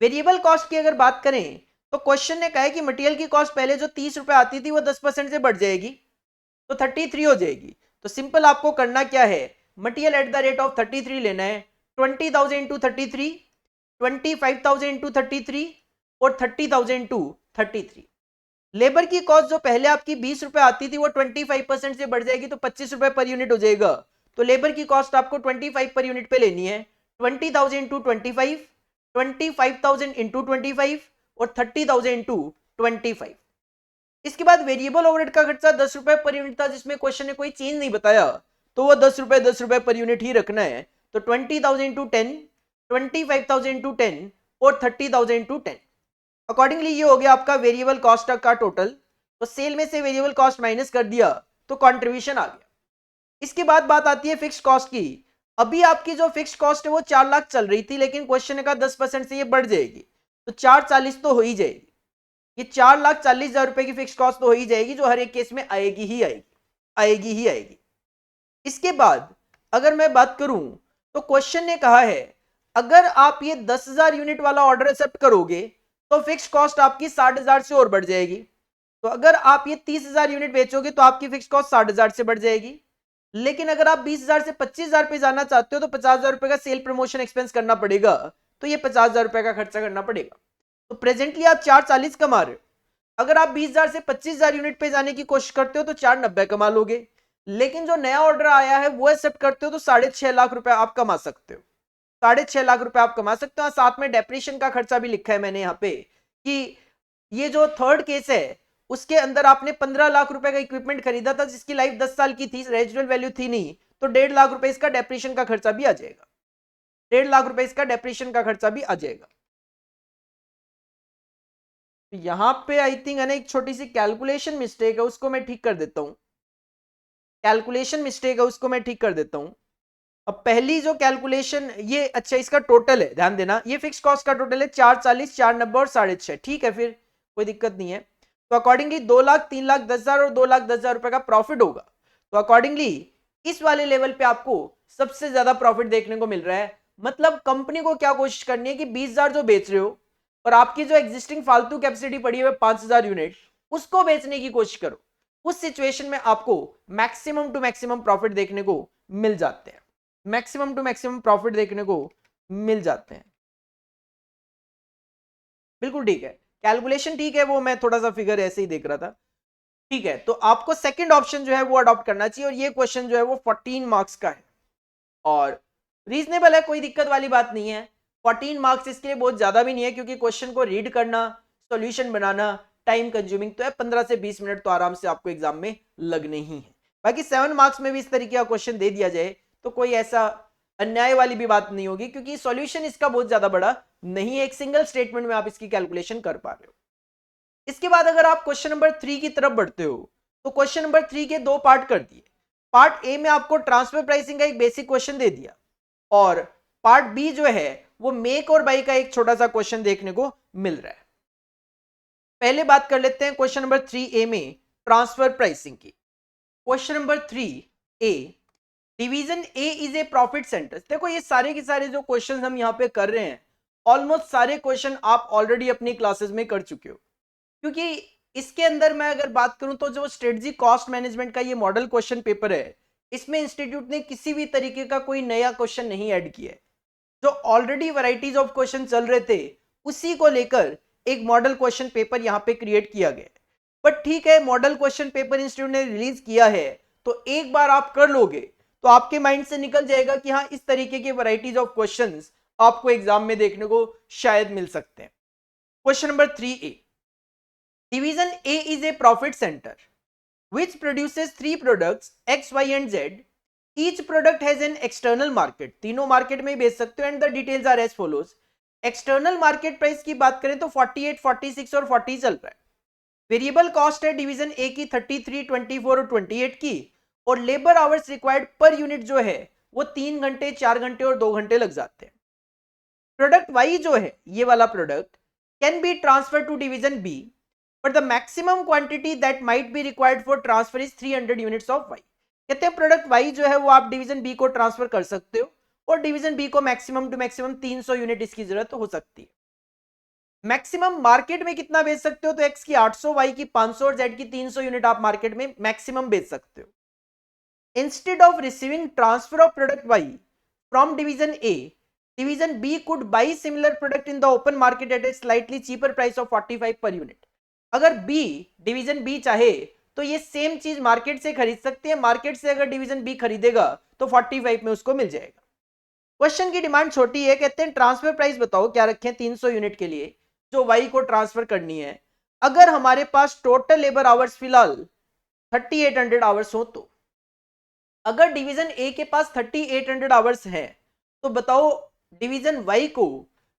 वेरिएबल कॉस्ट की अगर बात करें तो क्वेश्चन ने कहा है कि मटेरियल की कॉस्ट पहले जो 30 रुपए आती थी वो 10% से बढ़ जाएगी तो 33 हो जाएगी। तो सिंपल आपको करना क्या है, material at the rate of 33 लेना है, 20,000 इंटू 33, 25,000 इंटू 33 और 30,000 इंटू 33। लेबर की कॉस्ट जो पहले आपकी 20 रुपए आती थी वो 25% से बढ़ जाएगी तो 25 रुपए पर यूनिट हो जाएगा। तो लेबर की कॉस्ट आपको 25 पर यूनिट पे लेनी है, 20,000 इंटू 25, 25,000 इंटू 25 और 30,000 इंटू 25। इसके बाद वेरिएबल ओवरहेड का खर्चा 10 रुपए पर यूनिट था जिसमें क्वेश्चन ने कोई चेंज नहीं बताया तो वो 10 रुपए पर यूनिट ही रखना है। तो 20,000 इंटू 10, 25,000 इंटू 10 और 30,000 इंटू 10। अकॉर्डिंगली ये हो गया आपका वेरिएबल कॉस्ट का टोटल। तो सेल में से वेरिएबल कॉस्ट माइनस कर दिया तो कंट्रीब्यूशन आ गया। इसके बाद बात आती है फिक्स्ड कॉस्ट की। अभी आपकी जो फिक्स्ड कॉस्ट है वो 4 लाख चल रही थी, लेकिन क्वेश्चन ने कहा 10% से ये बढ़ जाएगी तो 440 तो हो ही जाएगी। ये 4,40,000 रुपए की फिक्स्ड कॉस्ट तो हो ही जाएगी जो हर एक केस में आएगी ही आएगी, आएगी ही आएगी। इसके बाद अगर मैं बात करूं तो क्वेश्चन ने कहा है अगर आप ये 10,000 यूनिट वाला ऑर्डर एक्सेप्ट करोगे तो फिक्स कॉस्ट आपकी 60,000 से और बढ़ जाएगी। तो अगर आप ये 30,000 यूनिट बेचोगे तो आपकी फिक्स कॉस्ट 60,000 से बढ़ जाएगी। लेकिन अगर आप 20,000 से 25,000 पे जाना चाहते हो तो 50,000 रुपए का सेल प्रमोशन एक्सपेंस करना पड़ेगा, तो ये 50,000 रुपए का खर्चा करना पड़ेगा। तो प्रेजेंटली आप 440 कमा रहे हो, अगर आप 20,000 से 25,000 यूनिट पे जाने की कोशिश करते हो तो 490 कमा लोगे। लेकिन जो नया ऑर्डर आया है वो एक्सेप्ट करते हो तो 6.5 लाख रुपए आप कमा सकते हो। 6.5 लाख रुपए आप कमा सकते हो। साथ में डेप्रिसिएशन का खर्चा भी लिखा है मैंने यहाँ पे कि ये जो थर्ड केस है उसके अंदर आपने 15 लाख रुपए का इक्विपमेंट खरीदा था जिसकी लाइफ 10 साल की थी, रेजिडुअल वैल्यू थी नहीं, तो 1.5 लाख रुपए इसका डेप्रिसिएशन का खर्चा भी आ जाएगा। 1.5 लाख रुपए इसका डेप्रिसिएशन का खर्चा भी आ जाएगा। यहां पे आई थिंक है ना एक छोटी सी कैलकुलेशन मिस्टेक है, उसको मैं ठीक कर देता हूं। कैलकुलेशन मिस्टेक है उसको मैं ठीक कर देता हूं। अब पहली जो कैलकुलेशन ये, अच्छा इसका टोटल है, ध्यान देना ये फिक्स कॉस्ट का टोटल है 440, 490 और 6.5। ठीक है, फिर कोई दिक्कत नहीं है। तो अकॉर्डिंगली 2 लाख, 3 लाख 10,000 और 2 लाख 10,000 रुपए का प्रॉफिट होगा। तो अकॉर्डिंगली इस वाले लेवल पे आपको सबसे ज्यादा प्रॉफिट देखने को मिल रहा है। मतलब कंपनी को क्या कोशिश करनी है कि 20,000 जो बेच रहे हो और आपकी जो एग्जिस्टिंग फालतू कैपेसिटी पड़ी है 5,000 यूनिट, उसको बेचने की कोशिश करो। उस सिचुएशन में आपको मैक्सिमम टू मैक्सिमम प्रॉफिट देखने को मिल जाते हैं, मैक्सिमम टू मैक्सिमम प्रॉफिट देखने को मिल जाते हैं। बिल्कुल ठीक है, कैलकुलेशन ठीक है, वो मैं थोड़ा सा फिगर ऐसे ही देख रहा था। ठीक है, तो आपको सेकंड ऑप्शन जो है वो अडॉप्ट करना चाहिए और ये क्वेश्चन जो है वो 14 मार्क्स का है और रीजनेबल है, कोई दिक्कत वाली बात नहीं है। 14 मार्क्स इसके लिए बहुत ज्यादा भी नहीं है क्योंकि क्वेश्चन को रीड करना, सॉल्यूशन बनाना टाइम कंज्यूमिंग तो है, 15 से 20 मिनट तो आराम से आपको एग्जाम में लगने ही है। बाकी 7 मार्क्स में भी इस तरीके का क्वेश्चन दे दिया जाए तो कोई ऐसा अन्याय वाली भी बात नहीं होगी क्योंकि सॉल्यूशन इसका बहुत ज्यादा बड़ा नहीं है, एक सिंगल स्टेटमेंट में आप इसकी कैलकुलेशन कर पा रहे हो। इसके बाद अगर आप क्वेश्चन नंबर 3 की तरफ बढ़ते हो तो क्वेश्चन नंबर 3 के 2 पार्ट कर दिए। पार्ट ए में आपको ट्रांसफर प्राइसिंग का एक बेसिक क्वेश्चन दे दिया और पार्ट बी जो है वो मेक और बाई का एक छोटा सा क्वेश्चन देखने को मिल रहा है। पहले बात कर लेते हैं क्वेश्चन नंबर 3 ए में ट्रांसफर प्राइसिंग की। Question number 3 A, division A is a profit centre. देखो ये सारे के सारे जो क्वेश्चन हम यहाँ पे कर रहे हैं ऑलमोस्ट सारे क्वेश्चन आप ऑलरेडी अपनी क्लासेस में कर चुके हो, क्योंकि इसके अंदर मैं अगर बात करूं तो जो स्ट्रेटजी कॉस्ट मैनेजमेंट का ये मॉडल क्वेश्चन पेपर है इसमें इंस्टीट्यूट ने किसी भी तरीके का कोई नया क्वेश्चन नहीं ऐड किया है। जो ऑलरेडी वैरायटीज ऑफ क्वेश्चन चल रहे थे उसी को लेकर एक मॉडल क्वेश्चन पेपर यहाँ पे क्रिएट किया गया। बट ठीक है, मॉडल क्वेश्चन पेपर इंस्टीट्यूट ने रिलीज किया है तो एक बार आप कर लोगे तो आपके माइंड से निकल जाएगा कि हाँ इस तरीके के वैरायटीज ऑफ क्वेश्चंस आपको एग्जाम में देखने को शायद मिल सकते हैं। Question number 3A, division A is a profit center which produces 3 products X, Y and Z. Each product has an external market. तीनों मार्केट में बेच सकते हो and the details are as follows. External market price की बात करें तो 48, 46 और 40 चल रहा है। वेरिएबल कॉस्ट है डिवीजन ए की 33, 24 और 28 की और labour hours required per unit जो है वो 3 घंटे, 4 घंटे और 2 घंटे लग जाते हैं। प्रोडक्ट वाई जो है ये वाला product can be transfer to division B but the maximum quantity that might be required for transfer is 300 units of Y. कहते हैं प्रोडक्ट वाई जो है वो आप डिवीजन बी को ट्रांसफर कर सकते हो और डिवीजन बी को मैक्सिमम टू मैक्सिमम 300 यूनिट इसकी जरूरत हो सकती है। मैक्सिमम मार्केट में कितना बेच सकते हो तो एक्स की 800, वाई की 500 और जेड की 300 यूनिट आप मार्केट में मैक्सिमम बेच सकते हो। Instead of receiving transfer of product Y from division A, division B could buy similar product in the open market at a slightly cheaper price of 45 per unit. अगर B, division B चाहे तो ये same चीज market से खरीद सकते हैं। Market से अगर डिवीजन B खरीदेगा तो 45 में उसको मिल जाएगा। क्वेश्चन की डिमांड छोटी है, कहते हैं ट्रांसफर प्राइस बताओ क्या रखें 300 यूनिट के लिए जो Y को ट्रांसफर करनी है। अगर हमारे पास टोटल लेबर आवर्स फिलहाल 3800 आवर्स हो तो अगर डिवीजन A के पास 3800 आवर्स है तो बताओ डिवीजन वाई को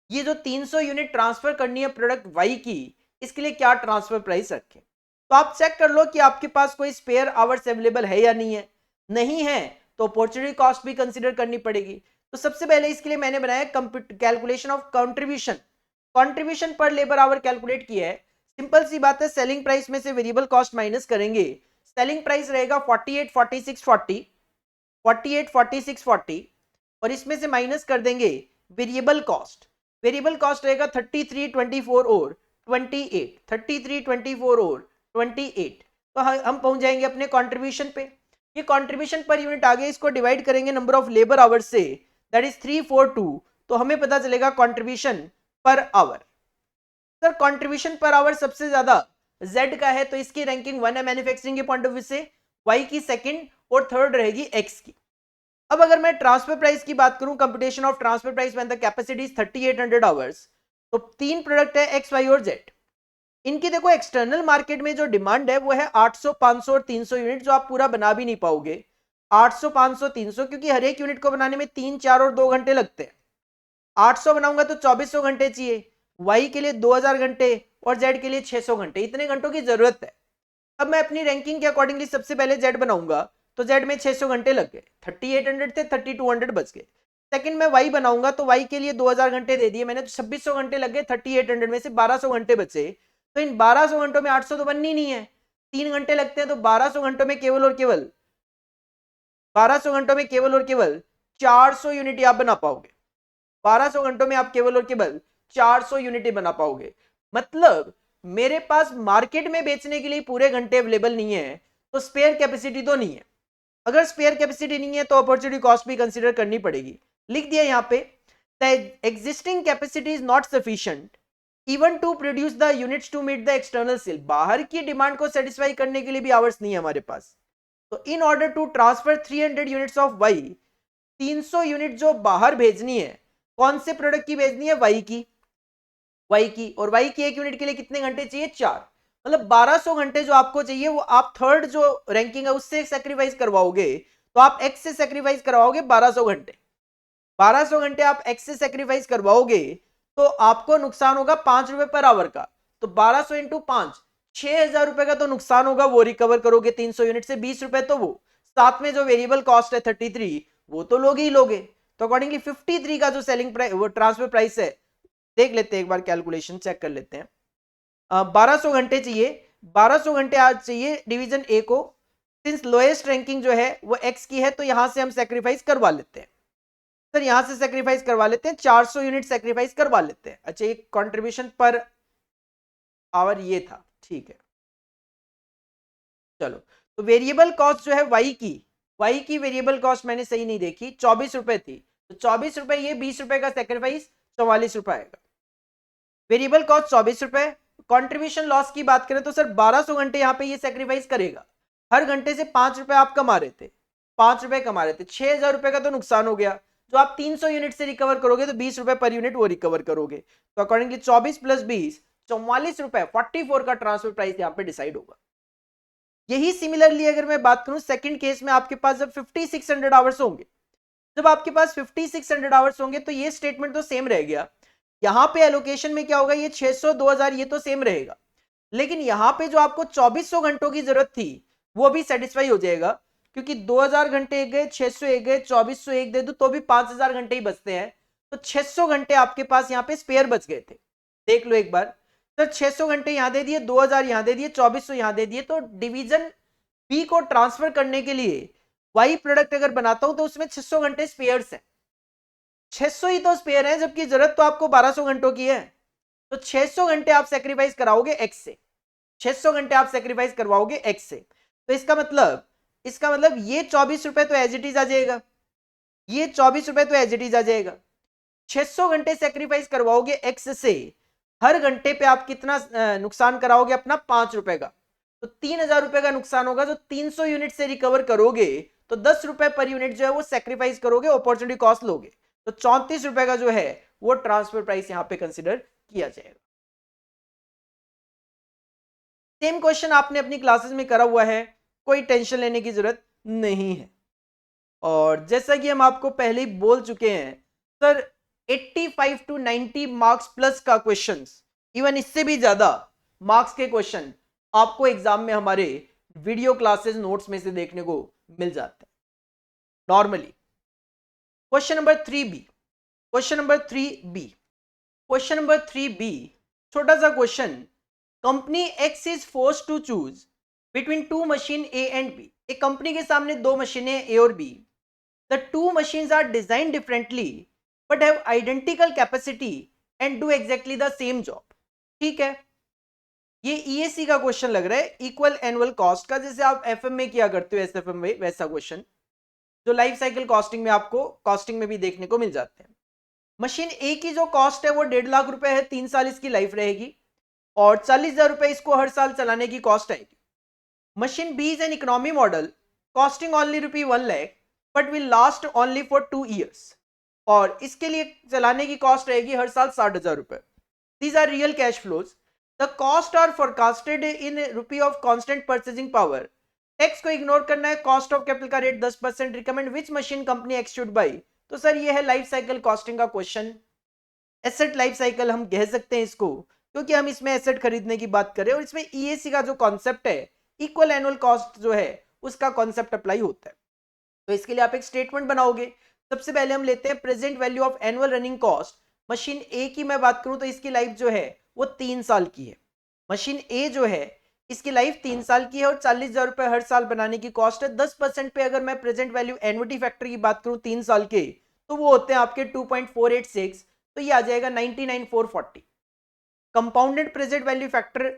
ये जो 300 यूनिट ट्रांसफर करनी है प्रोडक्ट वाई की, इसके लिए क्या ट्रांसफर प्राइस रखें। तो आप चेक कर लो कि आपके पास कोई स्पेयर आवर्स अवेलेबल है या नहीं है। नहीं है तो अपॉर्चुनिटी कॉस्ट भी कंसीडर करनी पड़ेगी। तो सबसे पहले इसके लिए मैंने बनाया कैलकुलेशन ऑफ कंट्रीब्यूशन। कंट्रीब्यूशन पर लेबर आवर कैलकुलेट किया है। सिंपल सी बात है, सेलिंग प्राइस में से वेरिएबल कॉस्ट माइनस करेंगे। सेलिंग प्राइस रहेगा 48, 46, 40, 48, 46, 40 और इसमें से माइनस कर देंगे वेरिएबल कॉस्ट रहेगा 33, 24 और 28, 33, 24 और 28। तो हम पहुंच जाएंगे अपने कंट्रीब्यूशन पे। ये कंट्रीब्यूशन पर यूनिट आ गया, इसको डिवाइड करेंगे नंबर ऑफ लेबर आवर्स से, दैट इज 342, तो हमें पता चलेगा contribution per hour. Sir contribution per hour सबसे ज्यादा Z का है, तो इसकी रैंकिंग 1 है मैन्युफैक्चरिंग के पॉइंट ऑफ व्यू से, Y की सेकंड और थर्ड रहेगी X की। अब अगर मैं ट्रांसफर प्राइस की बात करूं, computation of transfer price when the capacity is 3800 hours, तो तीन प्रोडक्ट है X, Y और Z। इनकी देखो एक्सटर्नल मार्केट में जो डिमांड है वो है 800, 500 और 300 यूनिट, जो आप पूरा बना भी नहीं पाओगे 800, 500, 300, क्योंकि हर एक यूनिट को बनाने में 3, 4 और 2 घंटे लगते हैं। 800 बनाऊंगा तो 2400 घंटे चाहिए, Y के लिए 2000 घंटे और Z के लिए 600 घंटे, इतने घंटों की जरूरत है। अब मैं अपनी रैंकिंग के अकॉर्डिंगली सबसे पहले Z बनाऊंगा, तो Z में 600 घंटे लग गए, 3800 थे 3200 बच गए। सेकंड में Y बनाऊंगा तो Y के लिए 2000 घंटे दे दिए मैंने, तो 2600 घंटे लग गए, 3800 में से 1200 घंटे बचे। तो इन 1200 घंटों में 800 तो बननी नहीं है, 3 घंटे लगते हैं, तो 1200 घंटों में केवल और केवल 400 यूनिट आप बना पाओगे। 1200 घंटों में आप केवल और केवल 400 यूनिट बना पाओगे। मतलब मेरे पास मार्केट में बेचने के लिए पूरे घंटे अवेलेबल नहीं है, तो स्पेयर कैपेसिटी तो नहीं है। अगर स्पेयर कैपेसिटी नहीं है तो अपॉर्चुनिटी कॉस्ट भी कंसीडर करनी पड़ेगी। लिख दिया यहां पे, the existing capacity is not sufficient even to produce the units to meet the external sale. बाहर की डिमांड को सेटिस्फाई करने के लिए भी आवर्स नहीं है हमारे पास। तो in order to transfer 300 units of Y, 300 unit जो बाहर भेजनी है, कौन से प्रोडक्ट की भेजनी है? वाई की, और वाई की एक यूनिट के लिए कितने घंटे चाहिए? 4। मतलब 1200 घंटे जो आपको चाहिए वो आप थर्ड जो रैंकिंग है उससे सेक्रीफाइस करवाओगे, तो आप एक्स से सेक्रीफाइस करवाओगे 1200 घंटे। 1200 घंटे आप एक्स से सेक्रीफाइस करवाओगे तो आपको नुकसान होगा 5 रुपए पर आवर का। तो 1200 इंटू 5, 6000 रुपए का तो नुकसान होगा, वो रिकवर करोगे 300 यूनिट से, 20 रुपए तो वो, साथ में जो वेरिएबल कॉस्ट है 33 वो तो लोगे ही लोगे। तो अकॉर्डिंगली 53 का जो सेलिंग प्राइस, वो ट्रांसफर प्राइस है, देख लेते हैं एक बार, कैलकुलेशन चेक कर लेते हैं। 1200 घंटे चाहिए, 1200 घंटे आज चाहिए डिवीजन ए को। सिंस लोएस्ट रैंकिंग जो है वो एक्स की है, तो यहां से हम सेक्रीफाइस करवा लेते हैं। सर यहां से सेक्रीफाइस करवा लेते हैं, 400 यूनिट सेक्रीफाइस करवा लेते हैं। अच्छा, ये कंट्रीब्यूशन पर आवर ये था, ठीक है। चलो, तो वेरिएबल कॉस्ट जो है वाई की वेरिएबल कॉस्ट मैंने सही नहीं देखी, 24 रुपए थी, तो 24 रुपए, ये 20 रुपए का सेक्रीफाइस 44 रुपए आएगा। वेरिएबल कॉस्ट 24 रुपए। कंट्रीब्यूशन लॉस की बात करें तो सर 1200 घंटे यहाँ पे ये सेक्रीफाइस करेगा, हर घंटे से 5 रुपए आप कमा रहे थे, 5 रुपए कमा रहे थे, 6000 रुपए का तो नुकसान हो गया। जो आप 300 यूनिट से रिकवर करोगे तो 20 रुपए पर यूनिट वो रिकवर करोगे। तो अकॉर्डिंगली 24 प्लस 20, 44 रुपए, 44 का ट्रांसफर प्राइस यहाँ पे डिसाइड होगा। यही सिमिलरली अगर मैं बात करूं सेकंड केस में, आपके पास जब 5600 आवर्स होंगे, जब आपके पास 5600 आवर्स होंगे तो ये स्टेटमेंट तो सेम रह गया। यहां पे एलोकेशन में क्या होगा, ये 600, 2000 ये तो सेम रहेगा, लेकिन यहां पे जो आपको 2400 घंटों की जरूरत थी वो भी सेटिस्फाई हो जाएगा, क्योंकि 2000 घंटे एक गए, 600 एक गए, 2400 एक दे दो तो भी 5000 घंटे ही बचते हैं। तो 600 घंटे आपके पास यहाँ पे स्पेयर बच गए थे। देख लो एक बार, सर 600 घंटे यहां दे दिए, 2000 यहां दे दिए, 2400 यहां दे दिए, तो डिवीजन बी को ट्रांसफर करने के लिए वाई प्रोडक्ट अगर बनाता हूं तो उसमें 600 घंटे स्पेयर्स है, 600 ही तो स्पेयर है, जबकि जरूरत तो आपको 1200 घंटों की है। तो 600 घंटे आप सेक्रीफाइस कराओगे एक्स से, 600 घंटे आप सेक्रीफाइस करवाओगे एक्स से। तो इसका मतलब ये 24 रुपए तो एज इट इज आ जाएगा, ये 24 रुपए तो एज इट इज आ जाएगा। 600 घंटे सेक्रीफाइस करवाओगे एक्स से, हर घंटे पे आप कितना नुकसान कराओगे अपना? 5 रुपए का। तो 3000 रुपए का नुकसान होगा, जो 300 यूनिट से रिकवर करोगे तो 10 रुपए पर यूनिट जो है वो सेक्रीफाइस करोगे, अपॉर्चुनिटी कॉस्ट लोगे, तो 34 रुपए का जो है वो ट्रांसफर प्राइस यहां पे कंसिडर किया जाएगा। सेम क्वेश्चन आपने अपनी क्लासेस में करा हुआ है, कोई टेंशन लेने की जरूरत नहीं है। और जैसा कि हम आपको पहले ही बोल चुके हैं, सर 85 टू 90 मार्क्स प्लस का क्वेश्चंस, इवन इससे भी ज्यादा मार्क्स के क्वेश्चन आपको एग्जाम में हमारे वीडियो क्लासेस नोट्स में से देखने को मिल जाते हैं नॉर्मली। क्वेश्चन नंबर 3B, छोटा सा question. Company X is forced to choose between two machine A and B. एक कंपनी के सामने दो मशीनें ए और B, the two machines are design differently but have identical capacity and do exactly the same job. ठीक है, ये ESC का क्वेश्चन लग रहा है, इक्वल एनुअल कॉस्ट का, जैसे आप एफएम में किया करते हो एसएफएम में, वैसा क्वेश्चन जो लाइफ साइकिल कॉस्टिंग में आपको कॉस्टिंग में भी देखने को मिल जाते हैं। मशीन ए की जो कॉस्ट है वो 1.5 लाख रुपए है, 3 साल इसकी लाइफ रहेगी और 40,000 रुपए इसको हर साल चलाने की कॉस्ट आएगी। Machine B is an economy model costing only ₹1 lakh but will last only for 2 years, और इसके लिए चलाने की कॉस्ट रहेगी हर साल 60,000 रुपए। These are real cash flows. The cost are forecasted in rupee of constant purchasing power. Tax को ignore करना है, कॉस्ट ऑफ कैपिटल का rate 10%, recommend which machine company X should buy. तो सर ये है लाइफ साइकिल कॉस्टिंग का question, asset life cycle हम कह सकते हैं इसको, क्योंकि हम इसमें एसेट खरीदने की बात करें और इसमें ईएसी का जो कॉन्सेप्ट है, इक्वल एनुअल कॉस्ट जो है उसका कॉन्सेप्ट अप्लाई होता है। तो इसके लिए आप एक स्टेटमेंट बनाओगे। सबसे पहले हम लेते हैं present value of annual running cost. Machine A की मैं बात करूं तो इसकी लाइफ जो है वो 3 साल की है। मशीन ए जो है इसकी लाइफ 3 साल की है और 40,000 रुपए हर साल बनाने की कॉस्ट है। 10% पे अगर मैं प्रेजेंट वैल्यू एन्युटी फैक्टर की बात करूं 3 साल के, तो वो होते हैं आपके 2.486, तो ये आ जाएगा 99,440। कंपाउंडेड प्रेजेंट वैल्यू फैक्टर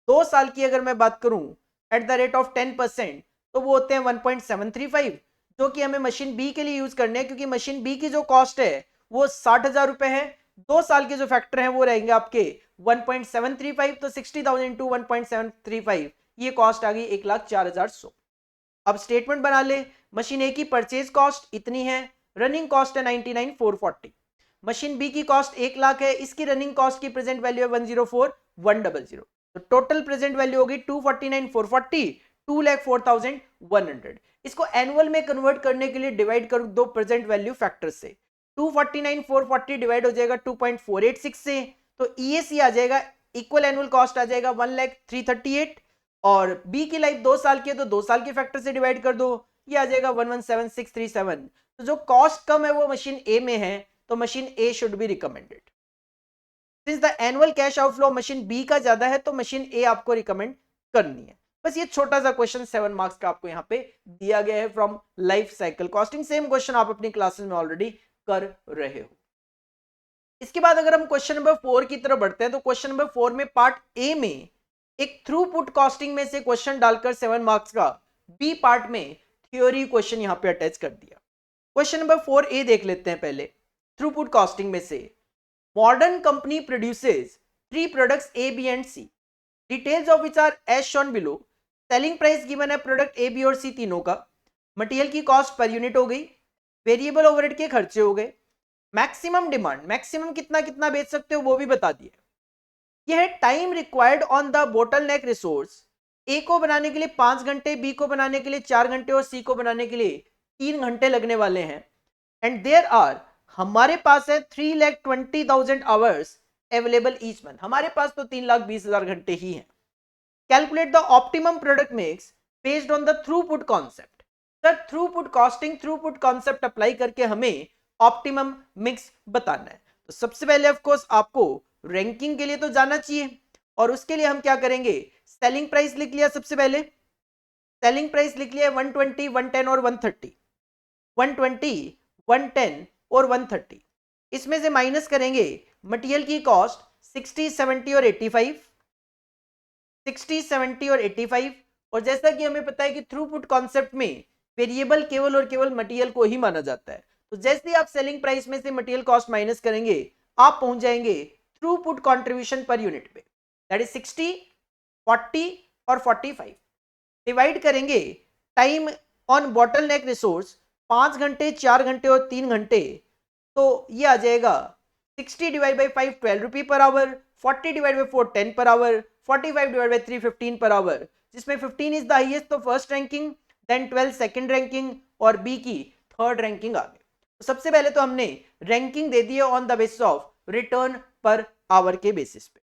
2 साल की अगर मैं बात करूं एट द रेट ऑफ 10%, तो वो होते हैं 1.735, जो कि हमें मशीन बी के लिए यूज करने हैं, क्योंकि मशीन बी की जो कॉस्ट है वो 60,000 रुपए है। 2 साल के जो फैक्टर हैं वो रहेंगे आपके 1.735, तो 60,000 इंटू 1.735, ये कॉस्ट आ गई 1,04,100। अब स्टेटमेंट बना ले, मशीन ए की परचेज कॉस्ट इतनी है, रनिंग कॉस्ट है 99,440। मशीन बी की कॉस्ट 1 लाख है, इसकी रनिंग कॉस्ट की प्रेजेंट वैल्यू है 104,100, तो टोटल प्रेजेंट वैल्यू होगी 249,440, 2,04,100। इसको एनुअल में कन्वर्ट करने के लिए डिवाइड कर दो प्रेजेंट वैल्यू फैक्टर से। 249,440 डिवाइड हो जाएगा 2.486 से, तो ईएसी आ जाएगा, इक्वल एनुअल कॉस्ट आ जाएगा 1,03,38, और बी की लाइफ 2 साल की है तो 2 साल के फैक्टर से डिवाइड कर दो, ये आ जाएगा 117,637। तो जो कॉस्ट कम है वो मशीन ए में है, तो machine A should be recommended. Since the annual cash outflow machine B का ज्यादा है तो मशीन ए आपको रिकमेंड करनी है। बस ये छोटा सा क्वेश्चन 7 मार्क्स का आपको यहाँ पे दिया गया है from life cycle costing. Same question आप अपनी क्लासेस में ऑलरेडी कर रहे हो। इसके बाद अगर हम क्वेश्चन नंबर 4 की तरफ बढ़ते हैं, तो क्वेश्चन नंबर 4 में पार्ट ए में एक थ्रूपुट कॉस्टिंग में से क्वेश्चन डालकर 7 मार्क्स का बी पार्ट में थ्योरी क्वेश्चन यहाँ पे अटैच कर दिया। क्वेश्चन नंबर 4 ए देख लेते हैं पहले। थ्रूपुट कॉस्टिंग में से modern company produces 3 products A B and C, details of which are as shown below. Selling price given है प्रोडक्ट ए बी और सी तीनों का, मटेरियल की कॉस्ट पर यूनिट हो गई, वेरिएबल ओवरहेड के खर्चे हो गए, मैक्सिमम डिमांड, मैक्सिमम कितना कितना बेच सकते हो वो भी बता दिया। यह है time required on the bottleneck resource. A को बनाने के लिए 5 घंटे, बी को बनाने के लिए 4 घंटे और सी को बनाने के लिए 3 घंटे लगने वाले हैं। एंड देयर आर, हमारे पास है 3,20,000 आवर्स अवेलेबल ईच मंथ, हमारे पास तो 3,20,000 घंटे ही हैं। Calculate the optimum product mix based on the throughput concept. Sir throughput costing, throughput concept apply करके हमें ऑप्टिमम मिक्स बताना है। तो सबसे पहले ऑफ कोर्स आपको रैंकिंग के लिए तो जाना चाहिए, और उसके लिए हम क्या करेंगे, सेलिंग प्राइस लिख लिया। सबसे पहले सेलिंग प्राइस लिख लिया 120, 110 और 130, 120, 110 और 130। इसमें से माइनस करेंगे मटेरियल की कॉस्ट 60, 70 और 85, 60, 70 और 85। और जैसा कि हमें पता है कि थ्रूपुट कॉन्सेप्ट में वेरिएबल केवल और केवल मटेरियल को ही माना जाता है, तो जैसे ही आप सेलिंग प्राइस में से मटेरियल कॉस्ट माइनस करेंगे आप पहुंच जाएंगे थ्रूपुट कंट्रीब्यूशन पर यूनिट पे, दैट इज 60, 40 और 45। डिवाइड करेंगे टाइम ऑन बॉटलनेक रिसोर्स, 5 घंटे, 4 घंटे और 3 घंटे, तो ये आ जाएगा 60 divide by 5 12 rupee per hour, 40 divide by 4 10 per hour, 45 divide by 3 15 पर आवर, जिसमें 15 इज द हाईएस्ट, तो first ranking, then 12 second ranking और बी की थर्ड रैंकिंग आ गई। तो सबसे पहले तो हमने रैंकिंग दे दी है on the basis of return per hour के बेसिस पे।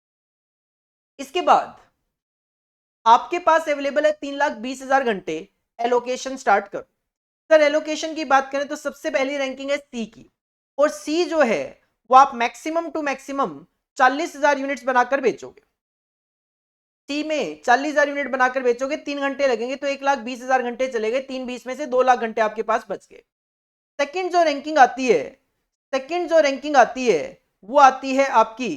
इसके बाद आपके पास अवेलेबल है 3,20,000 घंटे, एलोकेशन स्टार्ट करो। सर एलोकेशन की बात करें तो सबसे पहली रैंकिंग है सी की, और सी जो है वो आप मैक्सिमम टू मैक्सिमम 40,000 यूनिट्स बनाकर बेचोगे। सी में 40,000 यूनिट बनाकर बेचोगे, 3 घंटे लगेंगे, तो 1,20,000 घंटे चले गए, 3 20 में से 2 लाख घंटे आपके पास बच गए। सेकंड जो रैंकिंग आती है सेकंड जो रैंकिंग आती है वो आती है आपकी,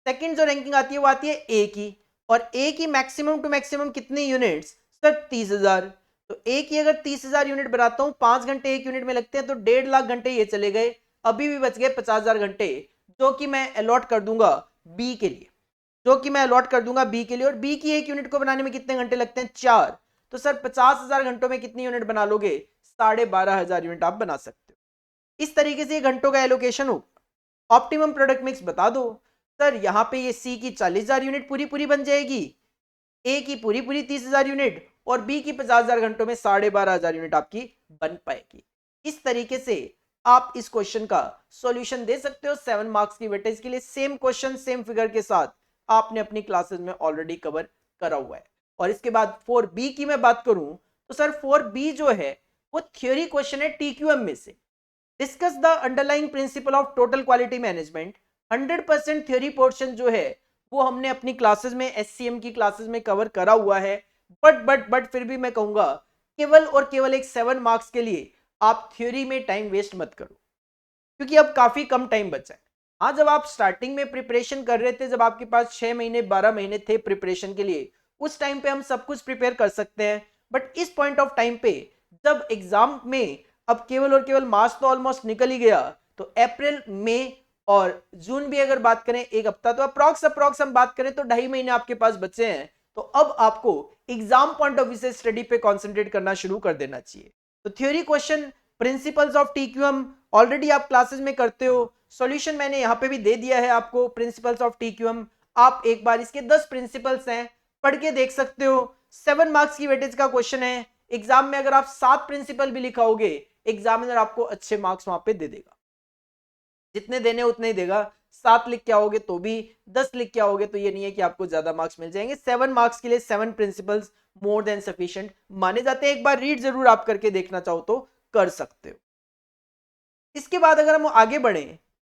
सेकंड जो रैंकिंग आती है वो आती है ए की, और ए की मैक्सिमम टू मैक्सिमम कितनी यूनिट्स, सर 30,000। तो ए की अगर 30,000 यूनिट बनाता हूं, 5 घंटे एक यूनिट में लगते हैं, तो 1.5 लाख घंटे ये चले गए, अभी भी बच गए 50,000 घंटे, जो कि मैं अलॉट कर दूंगा बी के लिए, जो कि मैं अलॉट कर दूंगा बी के लिए। और बी की एक यूनिट को बनाने में कितने घंटे लगते हैं, 4। तो सर 50,000 घंटों में कितनी यूनिट बना लोगे, 12,500 यूनिट आप बना सकते हो। इस तरीके से ये घंटों का एलोकेशन हो। ऑप्टिमम प्रोडक्ट मिक्स बता दो, सर यहाँ पे ये सी की 40,000 यूनिट पूरी पूरी बन जाएगी, ए की पूरी पूरी 30,000 यूनिट, और बी की 50,000 घंटों में 12,500 यूनिट आपकी बन पाएगी। इस तरीके से आप इस क्वेश्चन का सॉल्यूशन दे सकते हो 7 मार्क्स की वेटेज के लिए। सेम क्वेश्चन सेम फिगर के साथ आपने अपनी क्लासेस में ऑलरेडी कवर करा हुआ है। और इसके बाद 4B की मैं बात करूं तो सर 4B जो है वो थ्योरी क्वेश्चन है TQM में से। Discuss the underlying principle of total quality management. 100% theory portion जो है वो हमने अपनी क्लासेस में, SCM की क्लासेस में कवर करा हुआ है। बट फिर भी मैं कहूंगा केवल और केवल एक 7 मार्क्स के लिए आप थ्योरी में टाइम वेस्ट मत करो, क्योंकि अब काफी कम टाइम बचा है। हाँ, जब आप स्टार्टिंग में प्रिपरेशन कर रहे थे, जब आपके पास 6 महीने 12 महीने थे प्रिपरेशन के लिए, उस टाइम पे हम सब कुछ प्रिपेयर कर सकते हैं। बट इस पॉइंट ऑफ टाइम पे जब एग्जाम में अब केवल और केवल मार्च तो ऑलमोस्ट निकल ही गया, तो अप्रैल, मई और जून भी अगर बात करें एक हफ्ता, तो अप्रॉक्स हम बात करें तो 2.5 महीने आपके पास बचे हैं। तो अब आपको एग्जाम पॉइंट ऑफ व्यू से स्टडी पे कॉन्सेंट्रेट करना शुरू कर देना चाहिए। तो theory question, principles of TQM already आप क्लासेस में करते हो, सॉल्यूशन मैंने यहाँ पे भी दे दिया है आपको, प्रिंसिपल्स ऑफ TQM। आप एक बार इसके 10 प्रिंसिपल्स हैं पढ़ के देख सकते हो। 7 मार्क्स की वेटेज का क्वेश्चन है। एग्जाम में अगर आप 7 प्रिंसिपल भी लिखाओगे, एग्जामिनर आपको अच्छे मार्क्स वहां पे दे देगा, जितने देने उतने ही देगा। 7 लिख के आओगे तो भी, 10 लिख के आओगे तो ये नहीं है कि आपको ज्यादा मार्क्स मिल जाएंगे। 7 मार्क्स के लिए 7 प्रिंसिपल्स मोर देन सफिशिएंट माने जाते हैं। एक बार रीड जरूर आप करके देखना चाहो तो कर सकते हो। इसके बाद अगर हम आगे बढ़े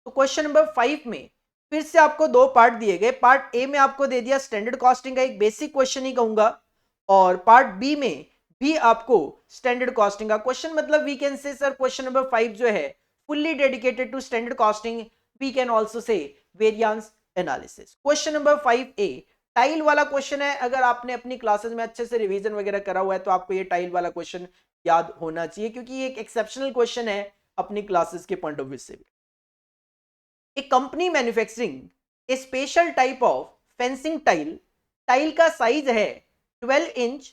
तो क्वेश्चन नंबर 5 में फिर से आपको 2 पार्ट दिए गए। पार्ट ए में आपको दे दिया स्टैंडर्ड कॉस्टिंग का एक बेसिक क्वेश्चन ही कहूंगा, और पार्ट बी में भी आपको स्टैंडर्ड कॉस्टिंग का क्वेश्चन, मतलब we can say sir question number 5 जो है fully dedicated to standard costing, we can also say variance analysis. Question number 5A tile वाला क्वेश्चन है। अगर आपने अपनी क्लासेस में अच्छे से रिवीजन वगैरह करा हुआ है तो आपको ये टाइल वाला क्वेश्चन याद होना चाहिए, क्योंकि ये एक एक्सेप्शनल क्वेश्चन है अपनी क्लासेस के पॉइंट ऑफ व्यू से भी। A company manufacturing a special type of fencing tile, tile का साइज है 12 inch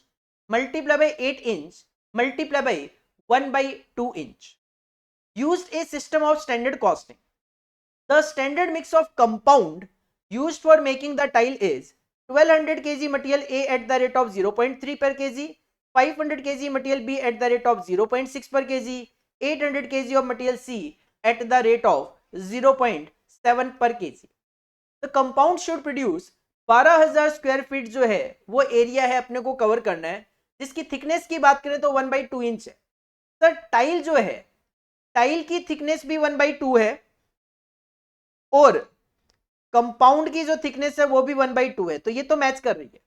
multiply by 8 inch multiply by 1/2 inch. Used a system of standard costing. The standard mix of compound used for making the tile is 1200 kg material A at the rate of 0.3 per kg, 500 kg material B at the rate of 0.6 per kg, 800 kg of material C at the rate of 0.7 per kg. The compound should produce 12,000 square feet जो है वो area है अपने को cover करना है, जिसकी thickness की बात करें तो 1/2 इंच है। सर टाइल जो है, टाइल की थिकनेस भी 1/2 है और कंपाउंड की जो थिकनेस है वो भी 1/2 है, तो ये तो मैच कर रही है।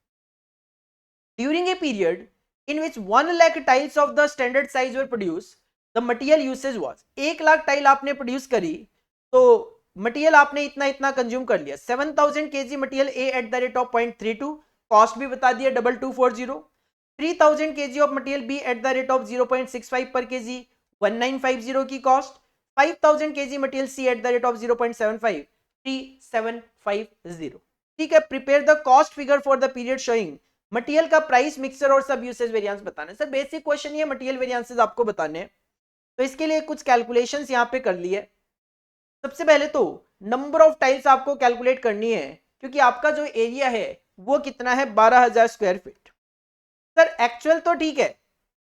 During a period in which 1 lakh tiles of the standard size were produce, the material usage was, 1 lakh tile आपने प्रोड्यूस करी तो मटेरियल आपने इतना इतना कंज्यूम कर लिया। 7,000 kg material A at the rate of 0.32, cost भी बता दिया 2240। 3,000 kg of material B at the rate of 0.65 per kg, 1950 की cost. 5,000 kg material C at the rate of 0.75, 3750। ठीक है, prepare the cost figure for the period showing. Material का price, mixture और सब usage variance बताने। Sir basic question ये material variances आपको बताने, तो इसके लिए कुछ कैलकुलेशंस यहां पे कर लिए। सबसे पहले तो नंबर ऑफ टाइल्स आपको कैलकुलेट करनी है, क्योंकि आपका जो एरिया है वो कितना है 12,000 स्क्वायर फीट। सर एक्चुअल तो ठीक है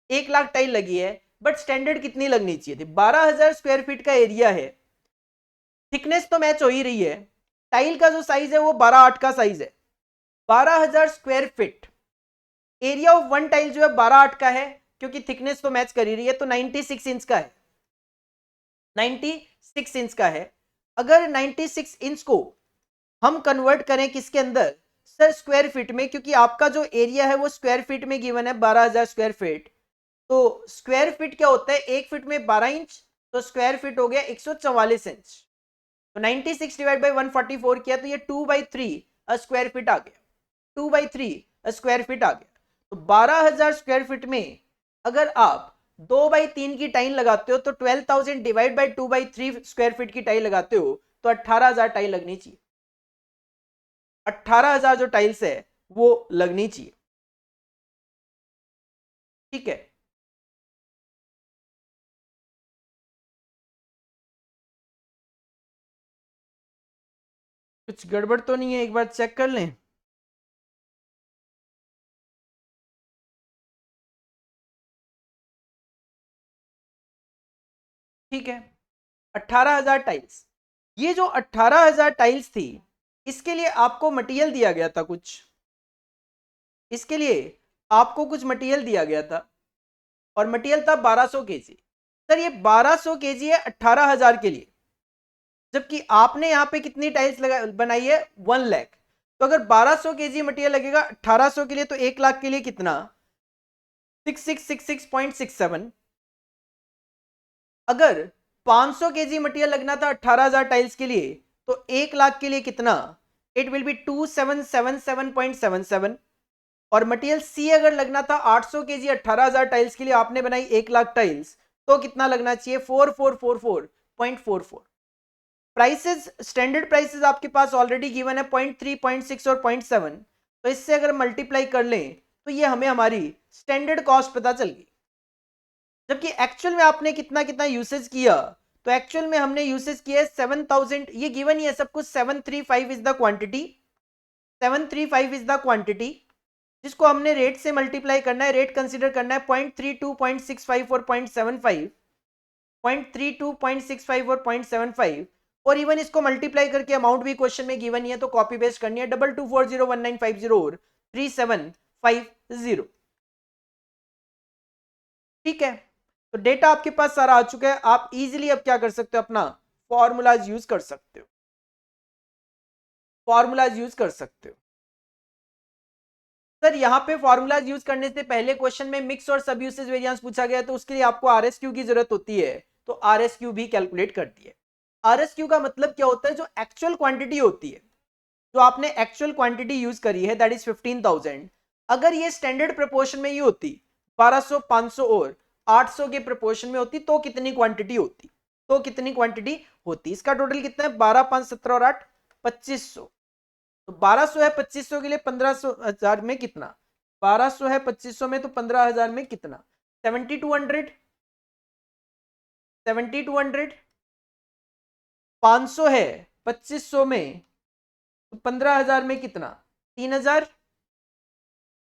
1 लाख टाइल लगी है, बट स्टैंडर्ड कितनी लगनी चाहिए थी, 12,000 स्क्वायर फीट का एरिया है, थिकनेस तो मैच हो ही रही है, टाइल का जो साइज है वो 12/8 का साइज है, 12,000 square feet, area of one tile जो है 12/8 का है, क्योंकि थिकनेस तो मैच कर ही रही है, तो 96 इंच का है, 96 इंच का है। अगर 96 इंच को हम कन्वर्ट करें किसके अंदर, सर स्क्वायर फीट में, क्योंकि आपका जो एरिया है वो स्क्वायर फीट में गिवन है 12,000 स्क्वायर फीट। तो स्क्वायर फीट क्या होता है, 1 फीट में 12 इंच, तो स्क्वायर फीट हो गया 144 इंच। तो 96 डिवाइड बाई 144 किया तो ये 2/3 स्क्वायर फीट आ गया, 2/3 स्क्वायर फीट आ गया। तो 12,000 स्क्वायर फीट में अगर आप 2/3 की टाइल लगाते हो तो 12,000 डिवाइड बाई 2/3 स्क्वायर फीट की टाइल लगाते हो तो 18,000 टाइल लगनी चाहिए। 18,000 जो टाइल्स है वो लगनी चाहिए, ठीक है। कुछ गड़बड़ तो नहीं है, एक बार चेक कर लें। ठीक है, 18,000 टाइल्स। ये जो 18,000 टाइल्स थी इसके लिए आपको मटेरियल दिया गया था कुछ, इसके लिए आपको कुछ मटेरियल दिया गया था और मटेरियल था 1200 केजी। सर ये 1200 केजी है 18,000 के लिए, जबकि आपने यहाँ पे कितनी टाइल्स लगा बनाई है 1 लाख। तो अगर 1200 केजी मटेरियल लगेगा 1800 के लिए तो 1 लाख के लिए कितना 6666.67। अगर 500 केजी मटेरियल लगना था 18,000 टाइल्स के लिए तो 1 लाख के लिए कितना, इट विल बी 2777.77। और मटेरियल सी अगर लगना था 800 केजी 18,000 टाइल्स के लिए, आपने बनाई 1 लाख टाइल्स, तो कितना लगना चाहिए 4444.44। प्राइसेस, स्टैंडर्ड प्राइसेस आपके पास ऑलरेडी गिवन है 0.3, 0.6 और 0.7। तो इससे अगर मल्टीप्लाई कर लें तो ये हमें हमारी स्टैंडर्ड कॉस्ट पता चल गई। जबकि एक्चुअल में आपने कितना कितना यूसेज किया, तो एक्चुअल में हमने यूसेज किया है 7,000, ये गिवन ही है सब कुछ। 735 is the quantity, 735 is the quantity जिसको हमने रेट से मल्टीप्लाई करना है। रेट कंसीडर करना है 0.32, 0.65 और 0.75, 0.32, 0.65 और 0.75। और इवन इसको मल्टीप्लाई करके अमाउंट भी क्वेश्चन में गिवन ही है, तो कॉपी पेस्ट करनी है 22401950 और 3750। ठीक है, तो डेटा आपके पास सारा आ चुका है। आप इजीली अब क्या कर सकते हो, अपना फॉर्मूलाज यूज कर सकते हो, फॉर्मूलाज यूज कर सकते हो। सर यहाँ पे फॉर्मूलाज यूज करने से पहले क्वेश्चन में मिक्स और सब यूसेज वेरिएंस पूछा गया, तो उसके लिए आपको आरएसक्यू की जरूरत होती है, तो आरएसक्यू भी कैलकुलेट कर दिए। आरएसक्यू का मतलब क्या होता है, जो एक्चुअल क्वांटिटी होती है, जो आपने एक्चुअल क्वांटिटी यूज करी है दैट इज 15,000, अगर ये स्टैंडर्ड प्रोपोर्शन में ही होती 1200, 500 और 800 के प्रोपोर्शन में होती तो कितनी क्वांटिटी होती, तो कितनी क्वांटिटी होती। इसका टोटल कितना है 12, 5, 17 और 8 2500। तो 1200 है 2500 के लिए 15,000 में कितना, 1200 है 2500 में तो 15,000 में कितना 7200, 7200। 500 है 2500 में तो 15,000 में कितना 3,000।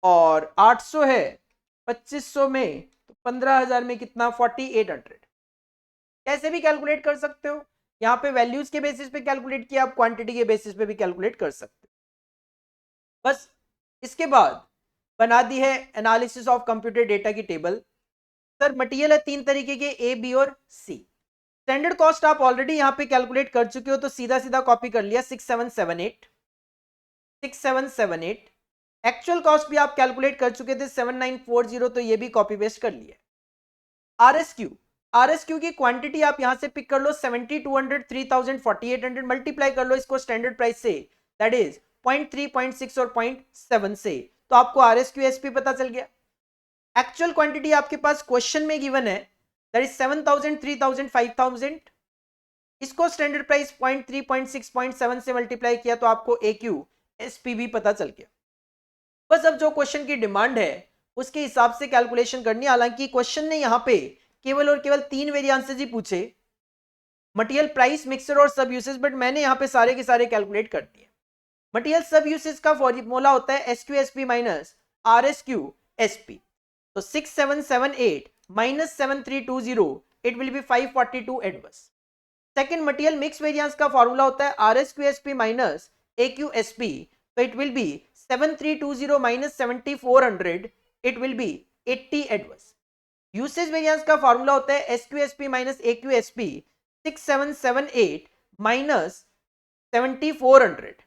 और 800 है 2500 में तो 15,000 में कितना 4800। कैसे भी कैलकुलेट कर सकते हो, यहाँ पे वैल्यूज के बेसिस पे कैलकुलेट किया, आप क्वांटिटी के बेसिस पे भी कैलकुलेट कर सकते हो। बस इसके बाद बना दी है एनालिसिस ऑफ कंप्यूटर डेटा की टेबल। सर मटेरियल है 3 तरीके के, ए, बी और सी। स्टैंडर्ड कॉस्ट आप ऑलरेडी यहाँ पे कैलकुलेट कर चुके हो, तो सीधा सीधा कॉपी कर लिया 6778, 6778। एक्चुअल कॉस्ट भी आप कैलकुलेट कर चुके थे 7940, तो ये भी कॉपी पेस्ट कर लिया। आरएसक्यू, आरएसक्यू की क्वांटिटी आप यहां से पिक कर लो 7200, 3000, 4800, मल्टीप्लाई कर लो इसको स्टैंडर्ड प्राइस से, दैट इज 0.3, 0.6 और 0.7 से, तो आपको आरएसक्यू एसपी पता चल गया। एक्चुअल क्वांटिटी आपके पास क्वेश्चन में गिवन है दैट इज 7,000, 3,000, 5,000। इसको स्टैंडर्ड प्राइस 0.3, 0.6, 0.7 से मल्टीप्लाई किया तो आपको एक्यू एसपी भी पता चल गया। बस अब जो क्वेश्चन की डिमांड है उसके हिसाब से कैलकुलेशन करनी है। हालांकि क्वेश्चन ने यहाँ पे केवल और केवल 3 वेरिएंसेस ही पूछे, मटेरियल, प्राइस, मिक्सर और सब यूसेज, बट मैंने यहाँ पे सारे के सारे कैलकुलेट कर दिए। मटेरियल सब यूसेज का फॉर्मूला होता है SQ SP minus RSQ SP. तो 6778 minus 7320, it will be 542 adverse. Second, material mix variance का फॉर्मूला होता है RSQ SP minus AQ SP, तो it will be 7320 minus 7400, it will be 80 adverse. Usage variance का formula होता है SQSP minus AQSP, 6778 minus 7400,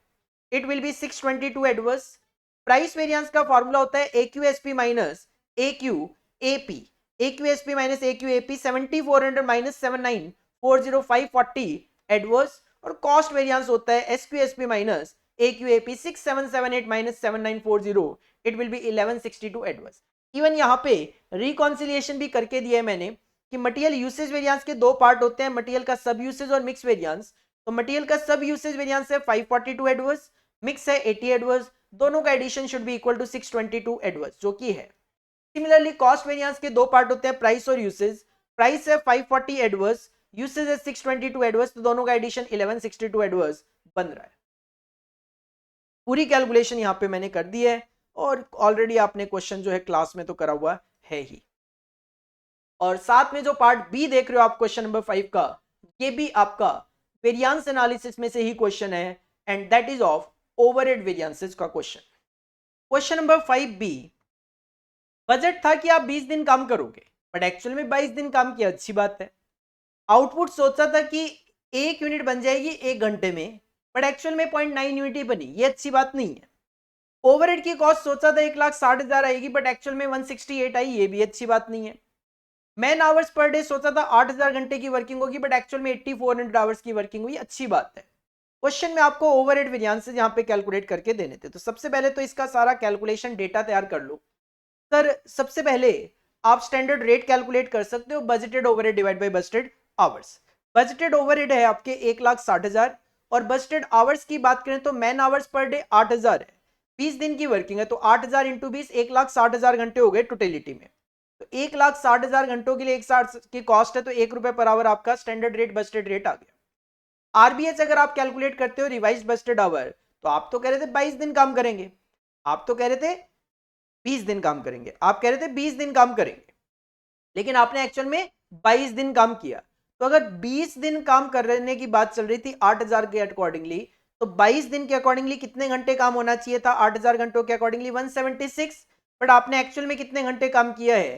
it will be 622 adverse. Price variance का formula होता है AQSP minus AQ AP, AQSP minus AQAP 7400 minus 7940540 adverse, और cost variance होता है SQSP minus AQAP 6778 minus 7940, it will B 1162 adverse. Even यहाँ पे reconciliation भी करके दिया है मैंने कि मटेरियल यूसेज वेरिएंस के दो पार्ट होते हैं, मटेरियल का सब यूसेज और मिक्स वेरिएंस। तो मटेरियल का सब यूसेज वेरिएंस है 542 एडवर्स, मिक्स है 80 एडवर्स, दोनों का addition should be equal to 622 adverse, जो कि है। सिमिलरली कॉस्ट वेरिएंस के दो पार्ट होते हैं, प्राइस और यूसेज। प्राइस है 540 एडवर्स, यूसेज है 622 एडवर्स, तो दोनों का एडिशन 1162 एडवर्स बन रहा है। पूरी कैलकुलेशन यहां पे मैंने कर दी है, और ऑलरेडी आपने क्वेश्चन जो है क्लास में तो करा हुआ है ही। और साथ में जो पार्ट बी देख रहे हो आप क्वेश्चन नंबर 5 का, ये भी आपका वेरिएंस एनालिसिस में से ही क्वेश्चन है, and that is of overhead variances का question. Question number 5 B, budget था कि आप 20 दिन काम करोगे, बट एक्चुअल में 22 दिन काम किया, अच्छी बात है। आउटपुट सोचा था कि 1 यूनिट बन जाएगी 1 घंटे में, बट एक्चुअल में 0.9 यूनिट ही बनी, ये अच्छी बात नहीं है। ओवरहेड की कॉस्ट सोचा था 1,60,000 आएगी, बट एक्चुअल में 168 आई, ये भी अच्छी बात नहीं है। मैन आवर्स पर डे सोचा था 8,000 घंटे की वर्किंग होगी, बट एक्चुअल में 8400 आवर्स की वर्किंग हुई, अच्छी बात है। क्वेश्चन में आपको ओवरहेड वेरिएंसेस यहाँ पे कैलकुलेट करके देने थे, तो सबसे पहले तो इसका सारा कैलकुलेशन डेटा तैयार कर लो। सर सबसे पहले आप स्टैंडर्ड रेट कैलकुलेट कर सकते हो, budgeted overhead divide by budgeted hours. Budgeted overhead है आपके 1,60,000, और बजटेड आवर्स की बात करें तो मैन आवर्स पर डे 8,000 है, 20 दिन की वर्किंग है, तो 8,000 इंटू 20 1,60,000 घंटे हो गए टोटलिटी में। तो 1,60,000 घंटों के लिए 160 की कॉस्ट है, तो ₹1 पर आवर आपका स्टैंडर्ड रेट बजटेड रेट आ गया। आरबीएच अगर आप कैलकुलेट करते हो रिवाइज बजटेड आवर, तो आप तो कह रहे थे 22 दिन काम करेंगे, आप तो कह रहे थे 20 दिन काम करेंगे, आप कह रहे थे 20 दिन काम करेंगे, लेकिन आपने एक्चुअल में 22 दिन काम किया। तो अगर 20 दिन काम करने की बात चल रही थी 8,000 के अकॉर्डिंगली, तो 22 दिन के अकॉर्डिंगली कितने घंटे काम होना चाहिए था? 8,000 घंटों के अकॉर्डिंगली 176, बट आपने एक्चुअल में कितने घंटे काम किया है?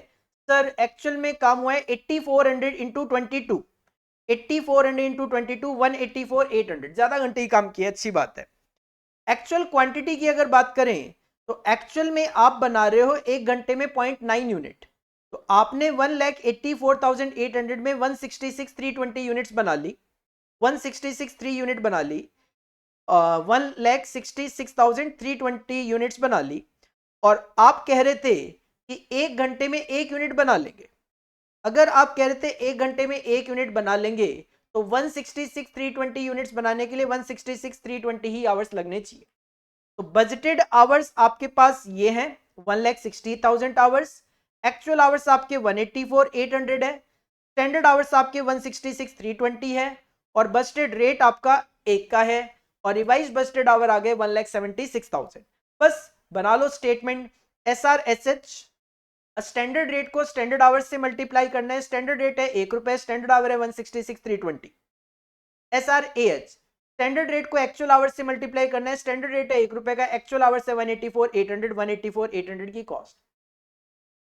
सर एक्चुअल में काम हुआ है 8400 इंटू 22, 8400 इंटू 22 184,800, ज्यादा घंटे ही काम किया, अच्छी बात है। एक्चुअल क्वांटिटी की अगर बात करें तो एक्चुअल में आप बना रहे हो 1 घंटे में 0.9 यूनिट, तो आपने 1,84,800 में 166,320 यूनिट्स बना ली, 166,3 यूनिट बना ली, 1,66,320 यूनिट्स बना ली, और आप कह रहे थे कि 1 घंटे में 1 यूनिट बना लेंगे। अगर आप कह रहे थे 1 घंटे में 1 यूनिट बना लेंगे, तो 166,320 यूनिट्स बनाने के लिए 166,320 ही आवर्स लगने चाहिए। तो बजटेड आवर्स आपके पास ये हैं 1,60,000 आवर्स, एक्चुअल आवर्स आपके 184,800 है, स्टैंडर्ड आवर्स आपके 166,320 है, और बजटेड रेट आपका 1 का है, और रिवाइज बजटेड आवर आ गए 1,76,000। बस बना लो स्टेटमेंट। SRSH स्टैंडर्ड रेट को स्टैंडर्ड आवर्स से मल्टीप्लाई करना है, स्टैंडर्ड रेट है ₹1, स्टैंडर्ड आवर है 166,320। SRAH स्टैंडर्ड रेट को एक्चुअल आवर्स से मल्टीप्लाई करना है, स्टैंडर्ड रेट है ₹1 का, एक्चुअल आवर्स है 184,800, 184,800 की कॉस्ट।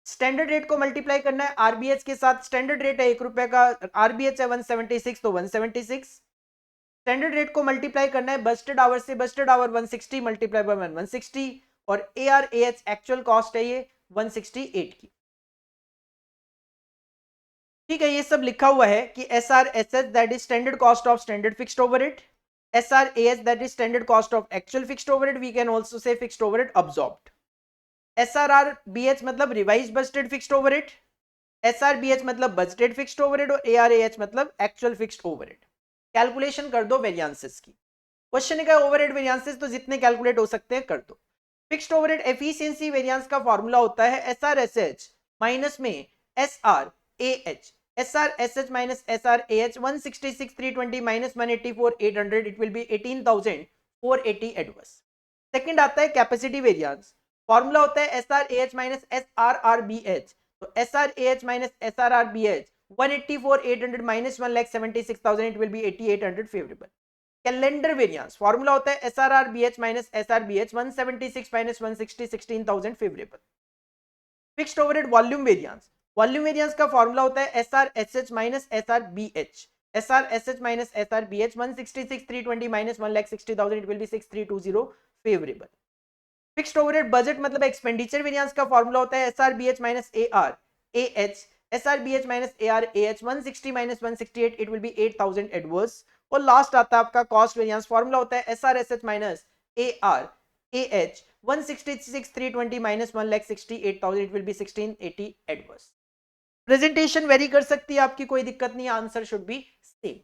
स्टैंडर्ड रेट को मल्टीप्लाई करना है आरबीएच के साथ, स्टैंडर्ड रेट है ₹1 का, आरबीएच है 176, तो 176। स्टैंडर्ड रेट को मल्टीप्लाई करना है बजटेड आवर से, बजटेड आवर 160 मल्टीप्लाई बाय 160, और ARAH एक्चुअल कॉस्ट है ये 168 की। ठीक है, ये सब लिखा हुआ है कि SRSH that is standard cost of standard fixed overhead, SRAH that is standard cost of actual fixed overhead, we can also say fixed overhead absorbed. SRRBH मतलब revise budgeted fixed overhead, SRBH मतलब budgeted fixed overhead, और ARAH मतलब actual fixed overhead. Calculation कर दो variances की। Question का overhead variances तो जितने कैलकुलेट हो सकते हैं कर दो। फिक्स्ड ओवरहेड एफिशिएंसी वेरिएंस का फॉर्मूला होता है SRSH माइनस में SRAH, SRSH minus SRAH 166,320 minus 184,800, it will B 18,480 adverse. Second आता है कैपेसिटी वेरिएंस, फॉर्मूला होता है SRAH माइनस SRRBH, तो SRAH minus SRRBH 184,800 minus 1,76,000, it will B 8,800 favourable. Calendar variance formula होता है SRRBH minus SRBH 176 minus 160 16,000 favourable. Fixed overhead volume variance, volume variance का formula होता है SRSH minus SRBH, SRSH minus SRBH 166,320 minus 1,60,000, it will B 6,320 favourable. Fixed overhead budget मतलब expenditure variance का formula होता है SRBH minus ARAH SRBH minus ARAH 160 minus 168 it will be 8000 adverse। और last आता है आपका कॉस्ट वेरिएंस, फॉर्मूला होता है SRSH minus ARAH 166 320 minus 1,68,000 it will be 1680 adverse। Presentation very कर सकती है आपकी, कोई दिक्कत नहीं, आंसर शुड बी सेम।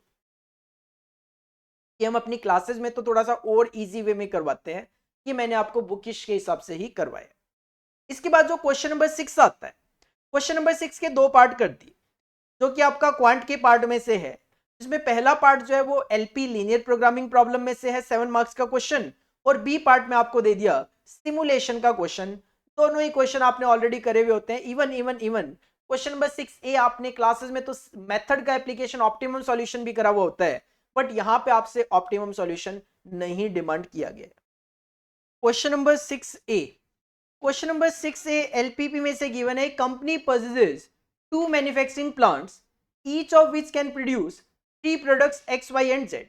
कि हम अपनी क्लासेस में तो थोड़ा सा और इजी वे में करवाते हैं, कि मैंने आपको बुकिश के हिसाब से ही करवाया। इसके बाद जो क्वेश्चन नंबर 6 आता है, क्वेश्चन नंबर 6 के दो पार्ट कर दिए, जो कि आपका क्वांट के पार्ट में से है, जिसमें पहला पार्ट जो है वो एलपी लीनियर प्रोग्रामिंग प्रॉब्लम में से है 7 मार्क्स का क्वेश्चन, और बी पार्ट में आपको दे दिया सिमुलेशन का क्वेश्चन। दोनों ही क्वेश्चन आपने ऑलरेडी करे हुए होते हैं। इवन क्वेश्चन नंबर 6A आपने क्लासेस में तो मेथड का एप्लीकेशन ऑप्टिमम सॉल्यूशन भी करा हुआ होता है, बट यहां पे आपसे ऑप्टिमम सॉल्यूशन नहीं डिमांड किया गया। Question number 6A, question number 6A LPP में से गिवन है, company possesses 2 manufacturing plants each of which can produce 3 products X, Y and Z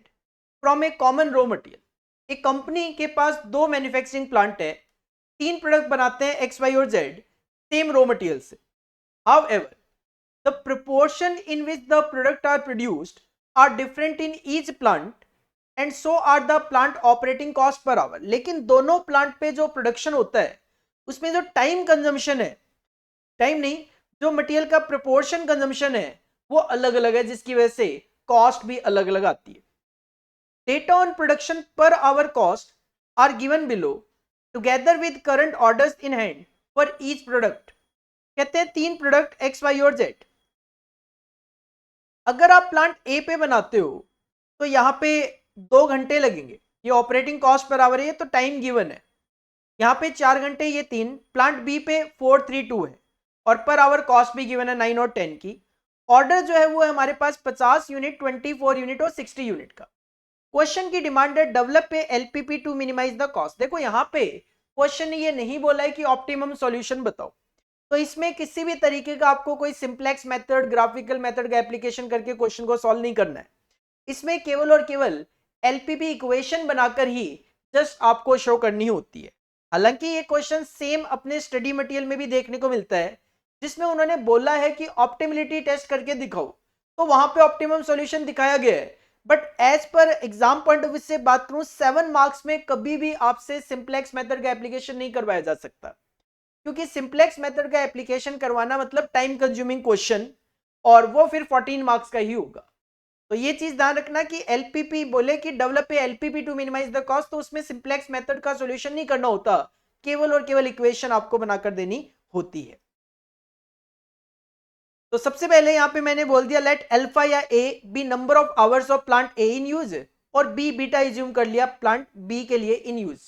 from A common raw material. एक कंपनी के पास 2 manufacturing plant है, 3 product बनाते हैं X, Y और Z same raw material से। However, the proportion in which the product are produced are different in each plant and so are the plant operating cost per hour। लेकिन दोनों plant पे जो production होता है उसमें जो टाइम कंजम्पशन है, टाइम नहीं, जो मटेरियल का प्रोपोर्शन कंजम्पशन है वो अलग अलग है, जिसकी वजह से कॉस्ट भी अलग अलग आती है। Data on production per hour cost are given below together with current orders in hand for each product. कहते हैं 3 प्रोडक्ट X, Y और Z। अगर आप प्लांट ए पे बनाते हो तो यहां पे 2 घंटे लगेंगे, ये ऑपरेटिंग कॉस्ट पर आवर है, तो टाइम गिवन है। यहां पे 4 घंटे, ये 3। प्लांट बी पे 432 है और पर आवर कॉस्ट भी गिवन है 9 और 10 की। ऑर्डर जो है वो है हमारे पास 50 यूनिट, 24 यूनिट और 60 यूनिट का। क्वेश्चन की डिमांड है develop a LPP to minimise the cost. देखो यहां पे क्वेश्चन ने ये नहीं बोला है कि ऑप्टिमम सॉल्यूशन बताओ, तो इसमें किसी भी तरीके का आपको कोई सिंप्लेक्स मेथड, ग्राफिकल मेथड का एप्लीकेशन करके क्वेश्चन को सॉल्व नहीं करना है। इसमें केवल और केवल एलपीपी इक्वेशन बनाकर ही जस्ट आपको शो करनी होती है। हालांकि ये क्वेश्चन सेम अपने स्टडी मटेरियल में भी देखने को मिलता है, जिसमें उन्होंने बोला है कि ऑप्टिमिलिटी टेस्ट करके दिखाओ, तो वहां पे ऑप्टिमम सॉल्यूशन दिखाया गया है। But as per exam point of view से बात करूं, 7 मार्क्स में कभी भी आपसे सिंप्लेक्स मेथड का एप्लीकेशन नहीं करवाया जा सकता, क्योंकि सिंप्लेक्स मेथड का एप्लीकेशन करवाना मतलब टाइम कंज्यूमिंग क्वेश्चन, और वो फिर 14 मार्क्स का ही होगा। तो ये चीज ध्यान रखना कि एलपीपी बोले कि develop a LPP to minimise the cost, तो उसमें सिंप्लेक्स मेथड का सॉल्यूशन नहीं करना होता, केवल और केवल इक्वेशन आपको बनाकर देनी होती है। तो सबसे पहले यहां पे मैंने बोल दिया लेट अल्फा या a be number of hours of plant A in use, और बी बीटा एज्यूम कर लिया प्लांट बी के लिए इन यूज।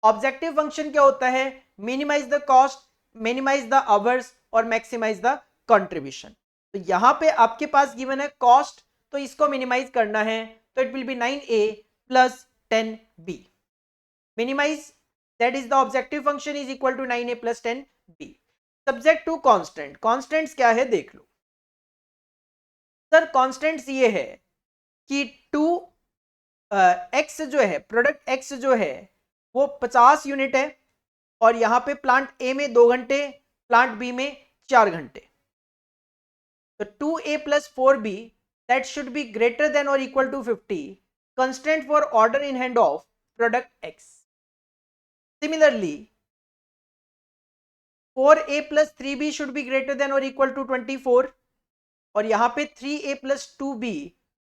ऑब्जेक्टिव फंक्शन क्या होता है? Minimise the cost, minimise the hours और मैक्सिमाइज द कंट्रीब्यूशन। तो यहां पे आपके पास गिवन है कॉस्ट, तो इसको मिनिमाइज करना है, तो it will be 9a plus 10b। Minimise, that is the objective function, is equal to 9a plus 10b। Subject to constant. Constants क्या है देख लो सर। कांस्टेंट्स ये है कि 2x जो है, प्रोडक्ट x जो है वो 50 यूनिट है, और यहां पे प्लांट ए में 2 घंटे, प्लांट बी में 4 घंटे। तो 2a plus 4b that should be greater than or equal to 50 constant for order in hand of product X. Similarly, 4a plus 3b should be greater than or equal to 24, और यहां पे 3a plus 2b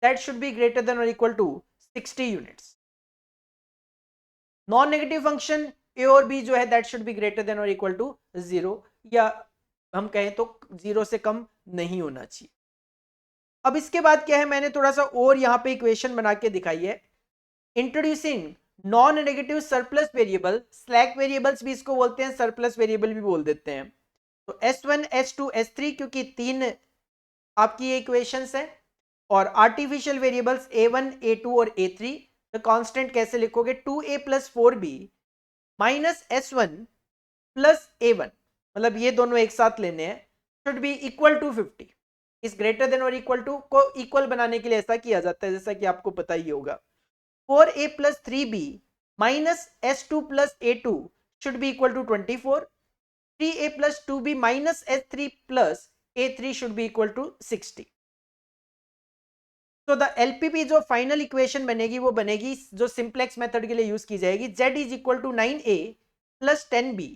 that should be greater than or equal to 60 units. Non negative function a और b जो है that should be greater than or equal to 0, या हम कहें तो 0 से कम नहीं होना चाहिए। अब इसके बाद क्या है, मैंने थोड़ा सा और यहाँ पे इक्वेशन बना के दिखाई है। Introducing non negative surplus variable, slack variables भी इसको बोलते हैं, सरप्लस वेरिएबल भी बोल देते हैं। तो S1, S2, S3 क्योंकि 3 आपकी इक्वेशंस हैं, और आर्टिफिशियल वेरिएबल्स A1, A2 और A3। तो कांस्टेंट कैसे लिखोगे? 2a plus 4b minus S1 plus A1, मतलब ये दोनों एक साथ लेने हैं, शुड बी इक्वल टू 50। इस ग्रेटर देन और इक्वल टू को इक्वल बनाने के लिए ऐसा किया जाता है, जैसा कि आपको पता ही होगा। 4a plus 3b minus S2 plus A2 should be equal to 24। 3a plus 2b minus S3 plus A3 should be equal to 60। तो द LPP जो फाइनल इक्वेशन बनेगी वो बनेगी जो सिंप्लेक्स मेथड के लिए यूज की जाएगी, Z is equal to 9A plus 10B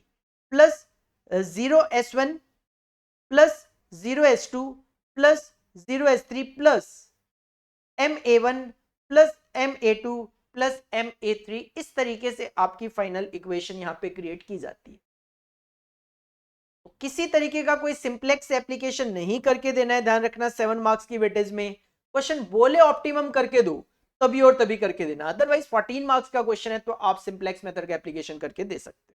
plus 0S1 plus 0S2 plus 0S3 plus MA1 plus MA2 plus MA3। इस तरीके से आपकी फाइनल इक्वेशन यहां पे क्रिएट की जाती है। किसी तरीके का कोई सिंप्लेक्स एप्लीकेशन नहीं करके देना है, ध्यान रखना। 7 मार्क्स की वेटेज में क्वेश्चन बोले ऑप्टिमम करके दो तभी और तभी करके देना, अदरवाइज 14 मार्क्स का क्वेश्चन है तो आप सिंप्लेक्स मेथड का एप्लीकेशन करके दे सकते हो।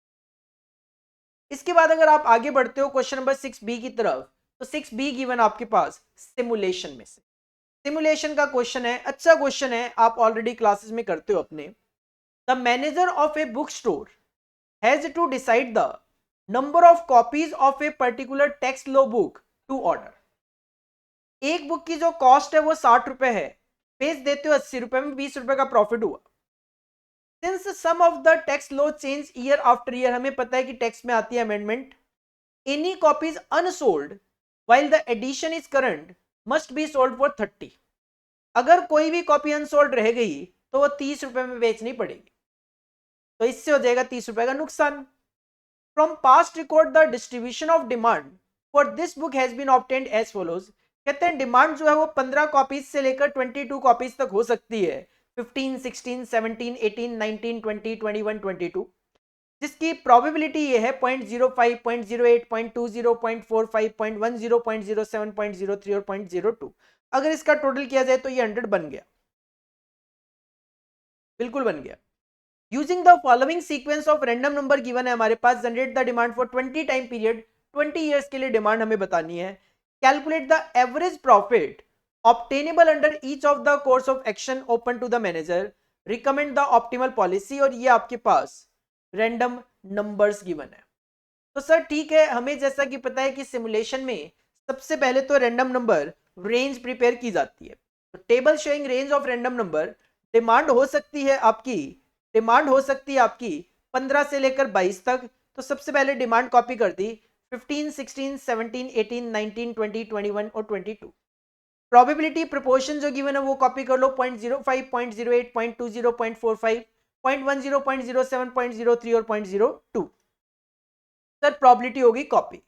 इसके बाद अगर आप आगे बढ़ते हो क्वेश्चन नंबर 6B की तरफ, तो 6B गिवन आपके पास सिमुलेशन में से, सिमुलेशन का क्वेश्चन है, अच्छा क्वेश्चन है, आप ऑलरेडी क्लासेस में करते हो अपने। The manager of a book store has to decide the number of copies of a particular text law book to order. एक बुक की जो कॉस्ट है वो 60 रुपए है, बेच देते हो 80 रुपए में, 20 रुपए का प्रॉफिट हुआ। Since some of the text law change year after year, हमें पता है कि टेक्स्ट में आती है amendment. Any copies unsold while the edition is current must be sold for 30। अगर कोई भी कॉपी अनसोल्ड रह गई तो वो 30 रुपए में बेचनी पड़ेगी, तो इससे हो जाएगा 30 रुपए का नुकसान। From past record the distribution of demand for this book has been obtained as follows. कहते हैं डिमांड जो है वो 15 कॉपीज से लेकर 22 कॉपीज तक हो सकती है, 15, 16, 17, 18, 19, 20, 21, 22, जिसकी प्रोबेबिलिटी ये है 0.05, 0.08, 0.20, 0.45, 0.10, 0.07, 0.03 और 0.02। अगर इसका टोटल किया जाए तो ये 100 बन गया, बिल्कुल बन गया। Using the following sequence of random number given है हमारे पास, generate the demand for 20 time period, 20 years के लिए डिमांड हमें बतानी है। Calculate the average profit obtainable under each of the course of action open to the manager, recommend the optimal policy. और ये आपके पास रैंडम नंबर्स गिवन है। तो सर ठीक है, हमें जैसा कि पता है कि सिमुलेशन में सबसे पहले तो रैंडम नंबर रेंज प्रिपेयर की जाती है। तो table showing range of random number, demand हो सकती है आपकी 15 से लेकर 22 तक। तो सबसे पहले डिमांड कॉपी कर दी, 15, 16, 17, 18, 19, 20, 21 और 22। प्रोबेबिलिटी प्रोपोर्शन जो गिवन है वो कॉपी कर लो, 0.05, 0.08, 0.20, 0.45, 0.10, 0.07, 0.03 और 0.02। सर प्रोबेबिलिटी होगी कॉपी,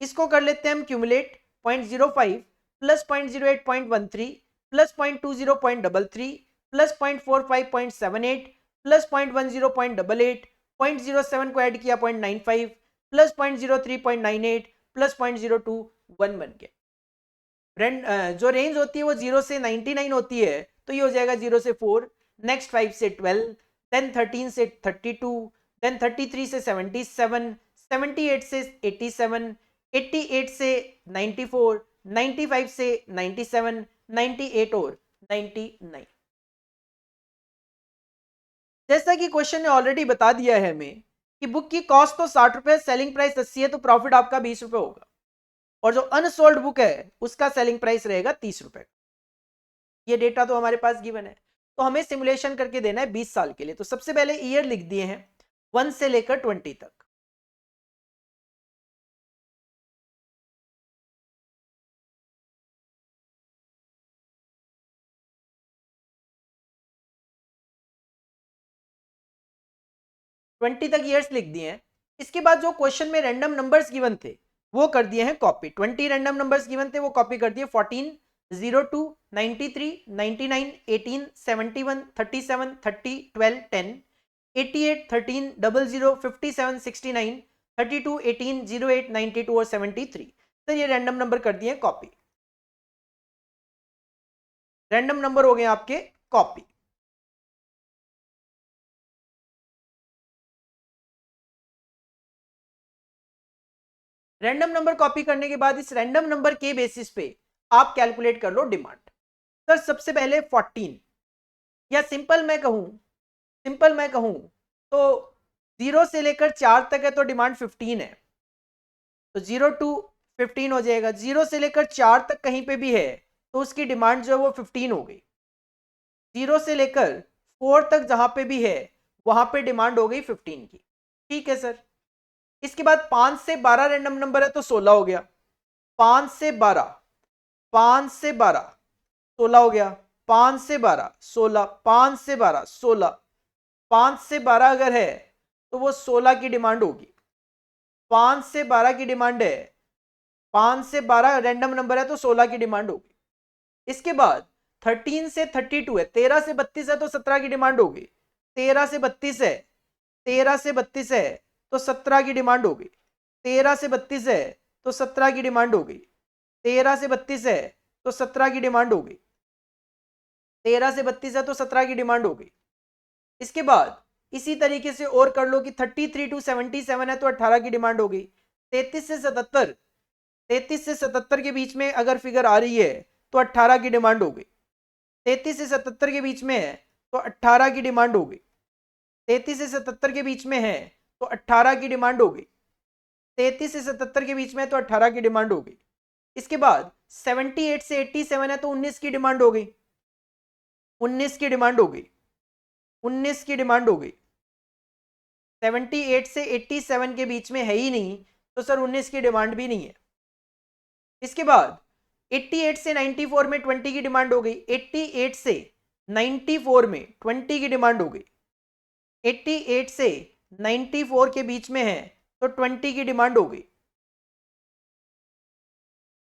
इसको कर लेते हैं हम cumulate. 0.05 plus 0.08.13 plus 0.20.33 plus 0.45.78 plus 0.10.88, 0.07 को ऐड किया 0.95 प्लस 0.03.98 प्लस 0.021 बन गया। जो रेंज होती है वो 0 से 99 होती है, तो ये हो जाएगा 0 से 4, नेक्स्ट 5 से 12, देन 13 से 32, देन 33 से 77, 78 से 87, 88 से 94, 95 से 97, 98 और 99। जैसा कि क्वेश्चन ने ऑलरेडी बता दिया है हमें कि बुक की कॉस्ट तो 60 रुपए, सेलिंग प्राइस 80 है, तो प्रॉफिट आपका 20 रुपए होगा, और जो अनसोल्ड बुक है उसका सेलिंग प्राइस रहेगा 30 रुपए। ये डेटा तो हमारे पास गिवन है, तो हमें सिमुलेशन करके देना है 20 साल के लिए। तो सबसे पहले ईयर लिख दिए हैं 1 से लेकर 20 तक। ट्वेंटी तक ईयर्स लिख दिए हैं। इसके बाद जो क्वेश्चन में रैंडम नंबर्स गिवन थे वो कर दिए हैं कॉपी। 20 रैंडम नंबर्स गिवन थे वो कॉपी कर दिए। 14, 02, 93, 99, 18, 71, 37, 30, 12, 10, 88, 13, 00, 57, 69, 32, 18, 08, 92 और 73। तो ये रैंडम नंबर कर दिए कॉपी, रैंडम नंबर हो गए आपके कॉपी। रैंडम नंबर कॉपी करने के बाद इस रैंडम नंबर के बेसिस पे आप कैलकुलेट कर लो डिमांड। सर सबसे पहले 14, या सिंपल मैं कहूं तो 0 से लेकर 4 तक है तो डिमांड 15 है, तो 0 to 15 हो जाएगा। 0 से लेकर 4 तक कहीं पे भी है तो उसकी डिमांड जो है वो 15 हो गई। 0 से लेकर 4 तक जहां पे भी है वहां पे डिमांड हो गई 15 की। ठीक है सर। इसके बाद 5 से 12 रैंडम नंबर है तो 16 हो गया, 5 से 12, 5 से 12 16 हो गया, 5 से 12 16, 5 से 12 16, 5 से 12 अगर है तो वो 16 की डिमांड होगी। 5 से 12 की डिमांड है, 5 से 12 रैंडम नंबर है तो 16 की डिमांड होगी। इसके बाद 13 से 32 है, 13 से 32 है तो 17 की डिमांड होगी। 13 से 32 है, 13 से 32 है तो 17 की डिमांड होगी। 13 से 32 है तो 17 की डिमांड होगी। 13 से 32 है तो 17 की डिमांड होगी। 13 से 32 है तो 17 की डिमांड होगी। इसके बाद इसी तरीके से और कर लो कि 33 टू 77 है तो 18 की डिमांड होगी। 33 से 77, 33 से 77 के बीच में अगर फिगर आ रही है तो 18 की डिमांड होगी। 33 से 77 के बीच में है तो 18 की डिमांड होगी। 33 से 77 के बीच में है तो 18 की डिमांड होगी। 33 से 77 के बीच में तो 18 की डिमांड होगी। इसके बाद 78 से 87 है तो 19 की डिमांड होगी। 19 की डिमांड होगी। 19 की डिमांड होगी। 78 से 87 के बीच में है ही नहीं तो सर 19 की डिमांड भी नहीं है। इसके बाद 88 से 94 में 20 की डिमांड हो गई। 88 से 94 में 20 की डिमांड हो गई। 88 से 94 के बीच में है तो 20 की डिमांड हो गई।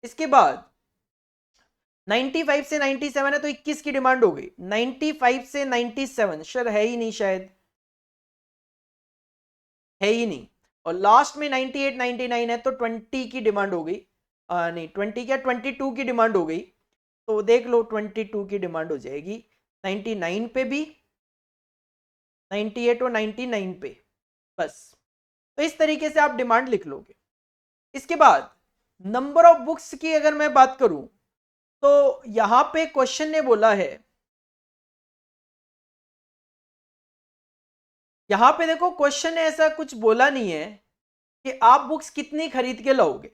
इसके बाद 95 से 97 है तो 21 की डिमांड हो गई। 95 से 97 सर है ही नहीं, शायद है ही नहीं। और लास्ट में 98 99 है तो 20 की डिमांड हो गई। नहीं 20 क्या 22 की डिमांड हो गई। तो देख लो 22 की डिमांड हो जाएगी 99 पे भी, 98 और 99 पे, बस। तो इस तरीके से आप डिमांड लिख लोगे। इसके बाद नंबर ऑफ बुक्स की अगर मैं बात करूं तो यहां पे क्वेश्चन ने बोला है, यहां पे देखो क्वेश्चन ने ऐसा कुछ बोला नहीं है कि आप बुक्स कितनी खरीद के लाओगे।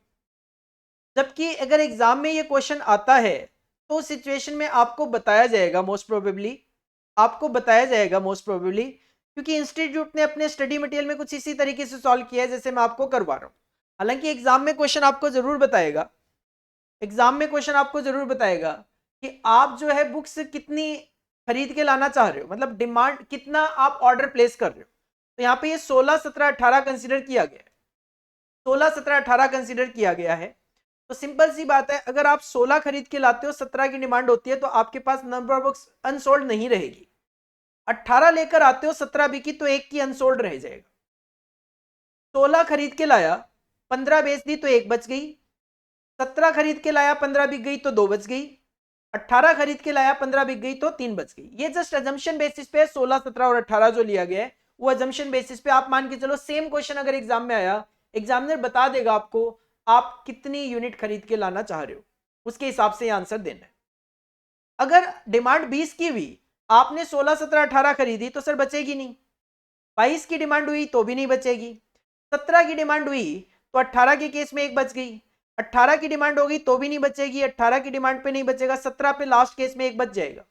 जबकि अगर एग्जाम में ये क्वेश्चन आता है तो सिचुएशन में आपको बताया जाएगा मोस्ट प्रोबेबली, आपको बताया जाएगा मोस्ट प्रोबेबली, क्योंकि इंस्टीट्यूट ने अपने स्टडी मटेरियल में कुछ इसी तरीके से सॉल्व किया है जैसे मैं आपको करवा रहा हूं। हालांकि एग्जाम में क्वेश्चन आपको जरूर बताएगा, एग्जाम में क्वेश्चन आपको जरूर बताएगा कि आप जो है बुक्स कितनी खरीद के लाना चाह रहे हो, मतलब डिमांड कितना आप ऑर्डर प्लेस कर रहे हो। तो यहाँ पे ये 16 17 18 कंसिडर किया गया है, 16 17 18 कंसिडर किया गया है। तो सिंपल सी बात है, अगर आप 16 खरीद के लाते हो, 17 की डिमांड होती है तो आपके पास नंबर ऑफ बुक्स अनसोल्ड नहीं रहेगी। 18 लेकर आते हो, 17 बिकी तो एक की अनसोल्ड रह जाएगा। 16 खरीद के लाया, 15 बेच दी तो एक बच गई। 17 खरीद के लाया, 15 बिक गई तो दो बच गई। 18 खरीद के लाया, 15 बिक गई तो तीन बच गई। ये जस्ट अजम्पशन बेसिस पे 16 17 और 18 जो लिया गया है वो अजम्पशन बेसिस पे आप मान के चलो। सेम क्वेश्चन अगर एग्जाम में आया, एग्जामिनर बता देगा आपको आप कितनी यूनिट खरीद के लाना चाह रहे हो, उसके हिसाब से आंसर देना है। अगर डिमांड 20 की हुई, आपने 16 17 18 खरीदी तो सर बचेगी नहीं। 22 की डिमांड हुई तो भी नहीं बचेगी। 17 की डिमांड हुई तो 18 के केस में एक बच गई। 18 की डिमांड होगी तो भी नहीं बचेगी, 18 की डिमांड पे नहीं बचेगा, 17 पे लास्ट केस में एक बच जाएगा।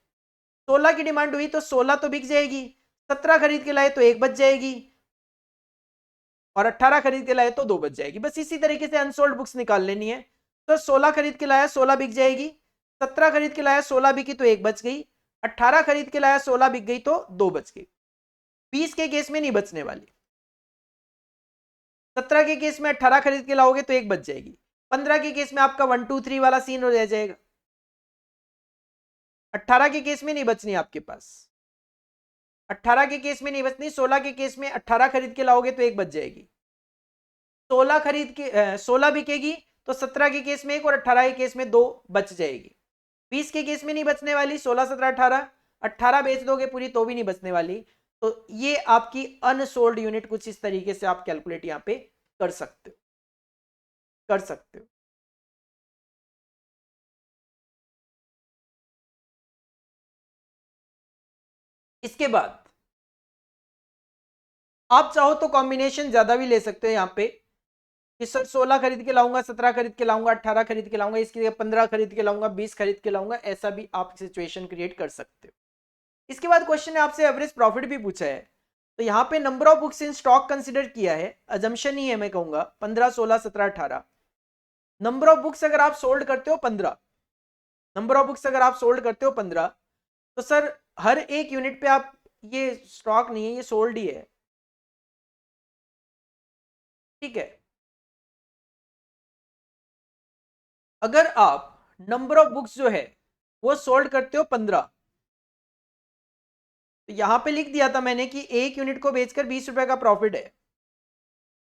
16 की डिमांड हुई तो 16 तो बिक जाएगी, 17 खरीद के लाए तो एक बच जाएगी, और 18 खरीद के लाए तो दो बच जाएगी। बस इसी तरीके से अनसोल्ड बुक्स निकाल लेनी है। तो 16 खरीद के लाया 16 बिक जाएगी, 17 खरीद के लाया 16 बिकी तो एक बच गई, 18 खरीद के लाया 16 बिक गई तो दो बच गई। 20 के केस में नहीं बचने वाली। 17 के केस में 18 खरीद के लाओगे तो एक बच जाएगी। 15 के केस में आपका 1 2 3 वाला सीन हो रह जाएगा। 18 के केस में नहीं बचनी आपके पास, 18 के केस में नहीं बचनी। 16 के केस में 18 खरीद के लाओगे तो एक बच जाएगी। 16 खरीद के 16 बिकेगी तो 17 के केस में एक और 18 के केस में दो बच जाएगी। 20 के केस में नहीं बचने वाली, 16 17 18, 18 बेच दोगे पूरी तो भी नहीं बचने वाली। तो ये आपकी अनसोल्ड यूनिट कुछ इस तरीके से आप कैलकुलेट यहां पे कर सकते हो, कर सकते हो। इसके बाद आप चाहो तो कॉम्बिनेशन ज्यादा भी ले सकते हो यहाँ पे कि सर 16 खरीद के लाऊंगा, 17 खरीद के लाऊंगा, 18 खरीद के लाऊंगा, इसकी जगह 15 खरीद के लाऊंगा, 20 खरीद के लाऊंगा, ऐसा भी आप सिचुएशन क्रिएट कर सकते हो। इसके बाद क्वेश्चन ने आपसे एवरेज प्रॉफिट भी पूछा है। तो यहाँ पे number of books in stock consider किया है, अजम्पशन ही है मैं कहूंगा 15 16 17 18। नंबर ऑफ बुक्स अगर आप सोल्ड करते हो 15, नंबर ऑफ बुक्स अगर आप सोल्ड करते हो 15, तो सर हर एक यूनिट पे आप, ये स्टॉक नहीं है, ये सोल्ड ही है, ठीक है। अगर आप नंबर ऑफ बुक्स जो है वो सोल्ड करते हो 15, तो यहां पे लिख दिया था मैंने कि एक यूनिट को बेचकर 20 रुपए का प्रॉफिट है,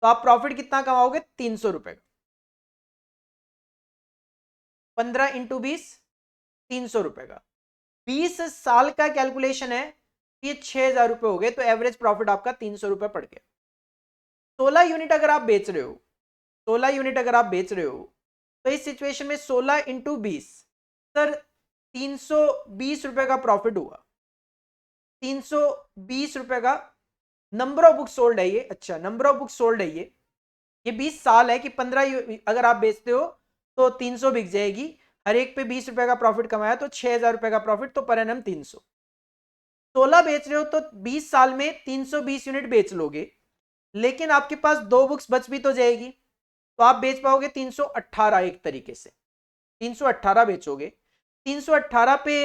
तो आप प्रॉफिट कितना कमाओगे, 300 रुपए का। 15 इंटू 20, 300 रुपए का। 20 साल का कैलकुलेशन है, ये 6,000 रुपए हो गए, तो एवरेज प्रॉफिट आपका 300 रुपए पड़ गया। 16 यूनिट अगर आप बेच रहे हो, 16 यूनिट अगर आप बेच रहे हो, तो इस सिचुएशन में 16 इंटू 20, सर 320 रुपए का प्रॉफिट हुआ। 320 रुपए का नंबर ऑफ बुक सोल्ड है ये, अच्छा नंबर ऑफ बुक सोल्ड है ये 20 साल है कि 15 अगर आप बेचते हो तो 300 बिक जाएगी, हर एक पे 20 रुपए का प्रॉफिट कमाया तो 6,000 रुपए का प्रॉफिट, तो पर एनम 300। 16 बेच रहे हो तो 20 साल में 320 यूनिट बेच लोगे, लेकिन आपके पास 2 बुक्स बच भी तो जाएगी, तो आप बेच पाओगे 318 एक तरीके से, 318 बेचोगे। 318 पे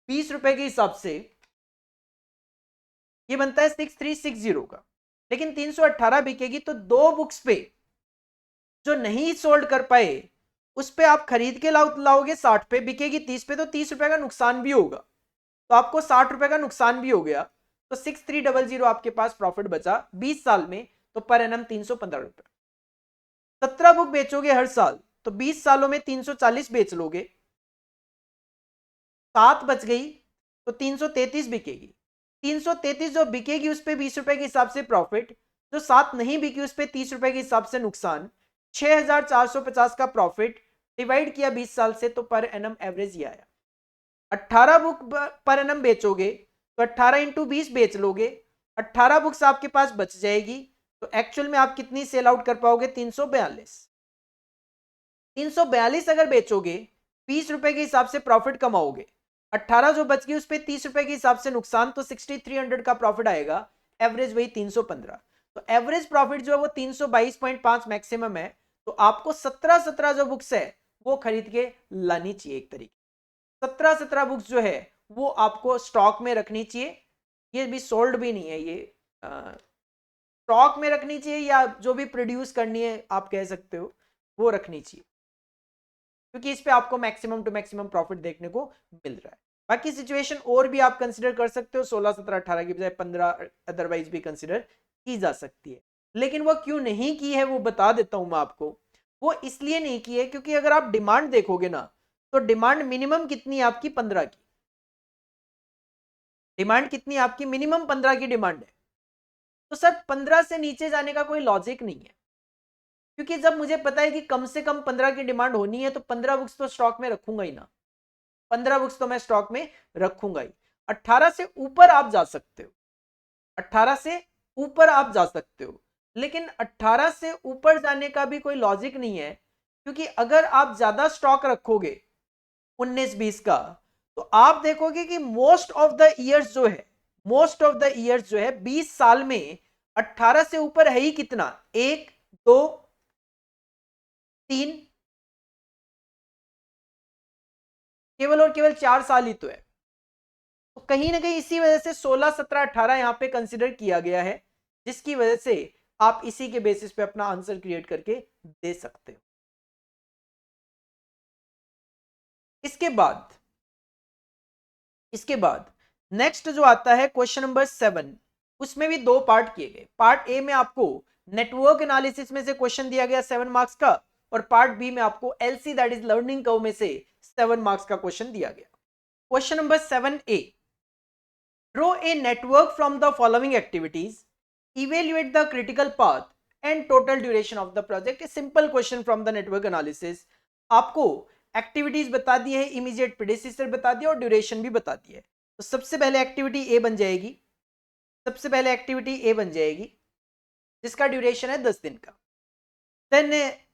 20 रुपए के हिसाब से ये बनता है 6360 का, लेकिन 318 बिकेगी तो 2 बुक्स पे जो नहीं सोल्ड कर पाए उस पे आप खरीद के लाओगे 60 पे, बिकेगी 30 पे, तो 30 रुपए का नुकसान भी होगा, तो आपको 60 रुपए का नुकसान भी हो गया, तो 6300 आपके पास प्रॉफिट बचा 20 साल में, तो पर एनम 315 रुपए। 17 बुक बेचोगे हर साल, तो 20 सालों में 340 बेच लोगे, 7 बच गई तो 333 बिकेगी। 333 जो बिकेगी उस पर 20 रुपए के हिसाब से प्रॉफिट, जो 7 नहीं बिकी उस पर 30 रुपए के हिसाब से नुकसान, 6,450 का प्रॉफिट डिवाइड किया 20 साल से, तो पर एनम एवरेज ये आया। 18 बुक पर एनम बेचोगे तो 18 इंटू 20 बेच लोगे, 18 बुक्स आपके पास बच जाएगी, तो एक्चुअल में आप कितनी सेल आउट कर पाओगे, 342। 342 अगर बेचोगे 20 रुपए के हिसाब से प्रॉफिट कमाओगे, 18 जो बच गई उस पर 30 रुपए के हिसाब से नुकसान, तो 6300 का प्रॉफिट आएगा, एवरेज वही 315। तो एवरेज प्रॉफिट जो है वो 322.5 मैक्सिमम है, तो आपको 17 जो बुक्स है वो खरीद के लानी चाहिए एक तरीके। 17 बुक्स जो है वो आपको स्टॉक में रखनी चाहिए, ये भी सोल्ड भी नहीं है, ये स्टॉक में रखनी चाहिए, या जो भी प्रोड्यूस करनी है आप कह सकते हो वो रखनी चाहिए, क्योंकि इस पे आपको मैक्सिमम टू मैक्सिमम प्रॉफिट देखने को मिल रहा है। बाकी सिचुएशन और भी आप कंसिडर कर सकते हो, 16 17 18 की बजाय 15 अदरवाइज भी कंसिडर की जा सकती है, लेकिन वो क्यों नहीं की है वो बता देता हूं मैं आपको। वो इसलिए नहीं की है क्योंकि अगर आप डिमांड देखोगे ना, तो डिमांड मिनिमम कितनी है आपकी, 15 की डिमांड, कितनी आपकी मिनिमम 15 की डिमांड है, तो सर 15 से नीचे जाने का कोई लॉजिक नहीं है, क्योंकि जब मुझे पता है कि कम से कम 15 की डिमांड होनी है, तो 15 बुक्स तो स्टॉक में रखूंगा ही ना, 15 बुक्स तो मैं स्टॉक में रखूंगा ही। 18 से ऊपर आप जा सकते हो, 18 से ऊपर आप जा सकते हो, लेकिन 18 से ऊपर जाने का भी कोई लॉजिक नहीं है, क्योंकि अगर आप ज्यादा स्टॉक रखोगे 19-20 का, तो आप देखोगे कि मोस्ट ऑफ द ईयर्स जो है, मोस्ट ऑफ द ईयर्स जो है 20 साल में 18 से ऊपर है ही कितना, 1 2 3, केवल और केवल 4 साल ही तो है। तो कहीं ना कहीं इसी वजह से 16 17 18 यहां पे कंसिडर किया गया है, जिसकी वजह से आप इसी के बेसिस पे अपना आंसर क्रिएट करके दे सकते हो। इसके बाद नेक्स्ट जो आता है क्वेश्चन नंबर 7, उसमें भी 2 पार्ट किए गए। पार्ट ए में आपको नेटवर्क एनालिसिस में से क्वेश्चन दिया गया 7 मार्क्स का, और पार्ट बी में आपको LC that is learning curve में से 7 मार्क्स का क्वेश्चन दिया गया। Question number 7A, draw a network from the following activities, evaluate the critical path and total duration of the project। a simple question from the network analysis। आपको activities बता दी है, immediate predecessor बता दिया और duration भी बता दी है। तो सबसे पहले एक्टिविटी ए बन जाएगी, जिसका ड्यूरेशन है 10 दिन का। देन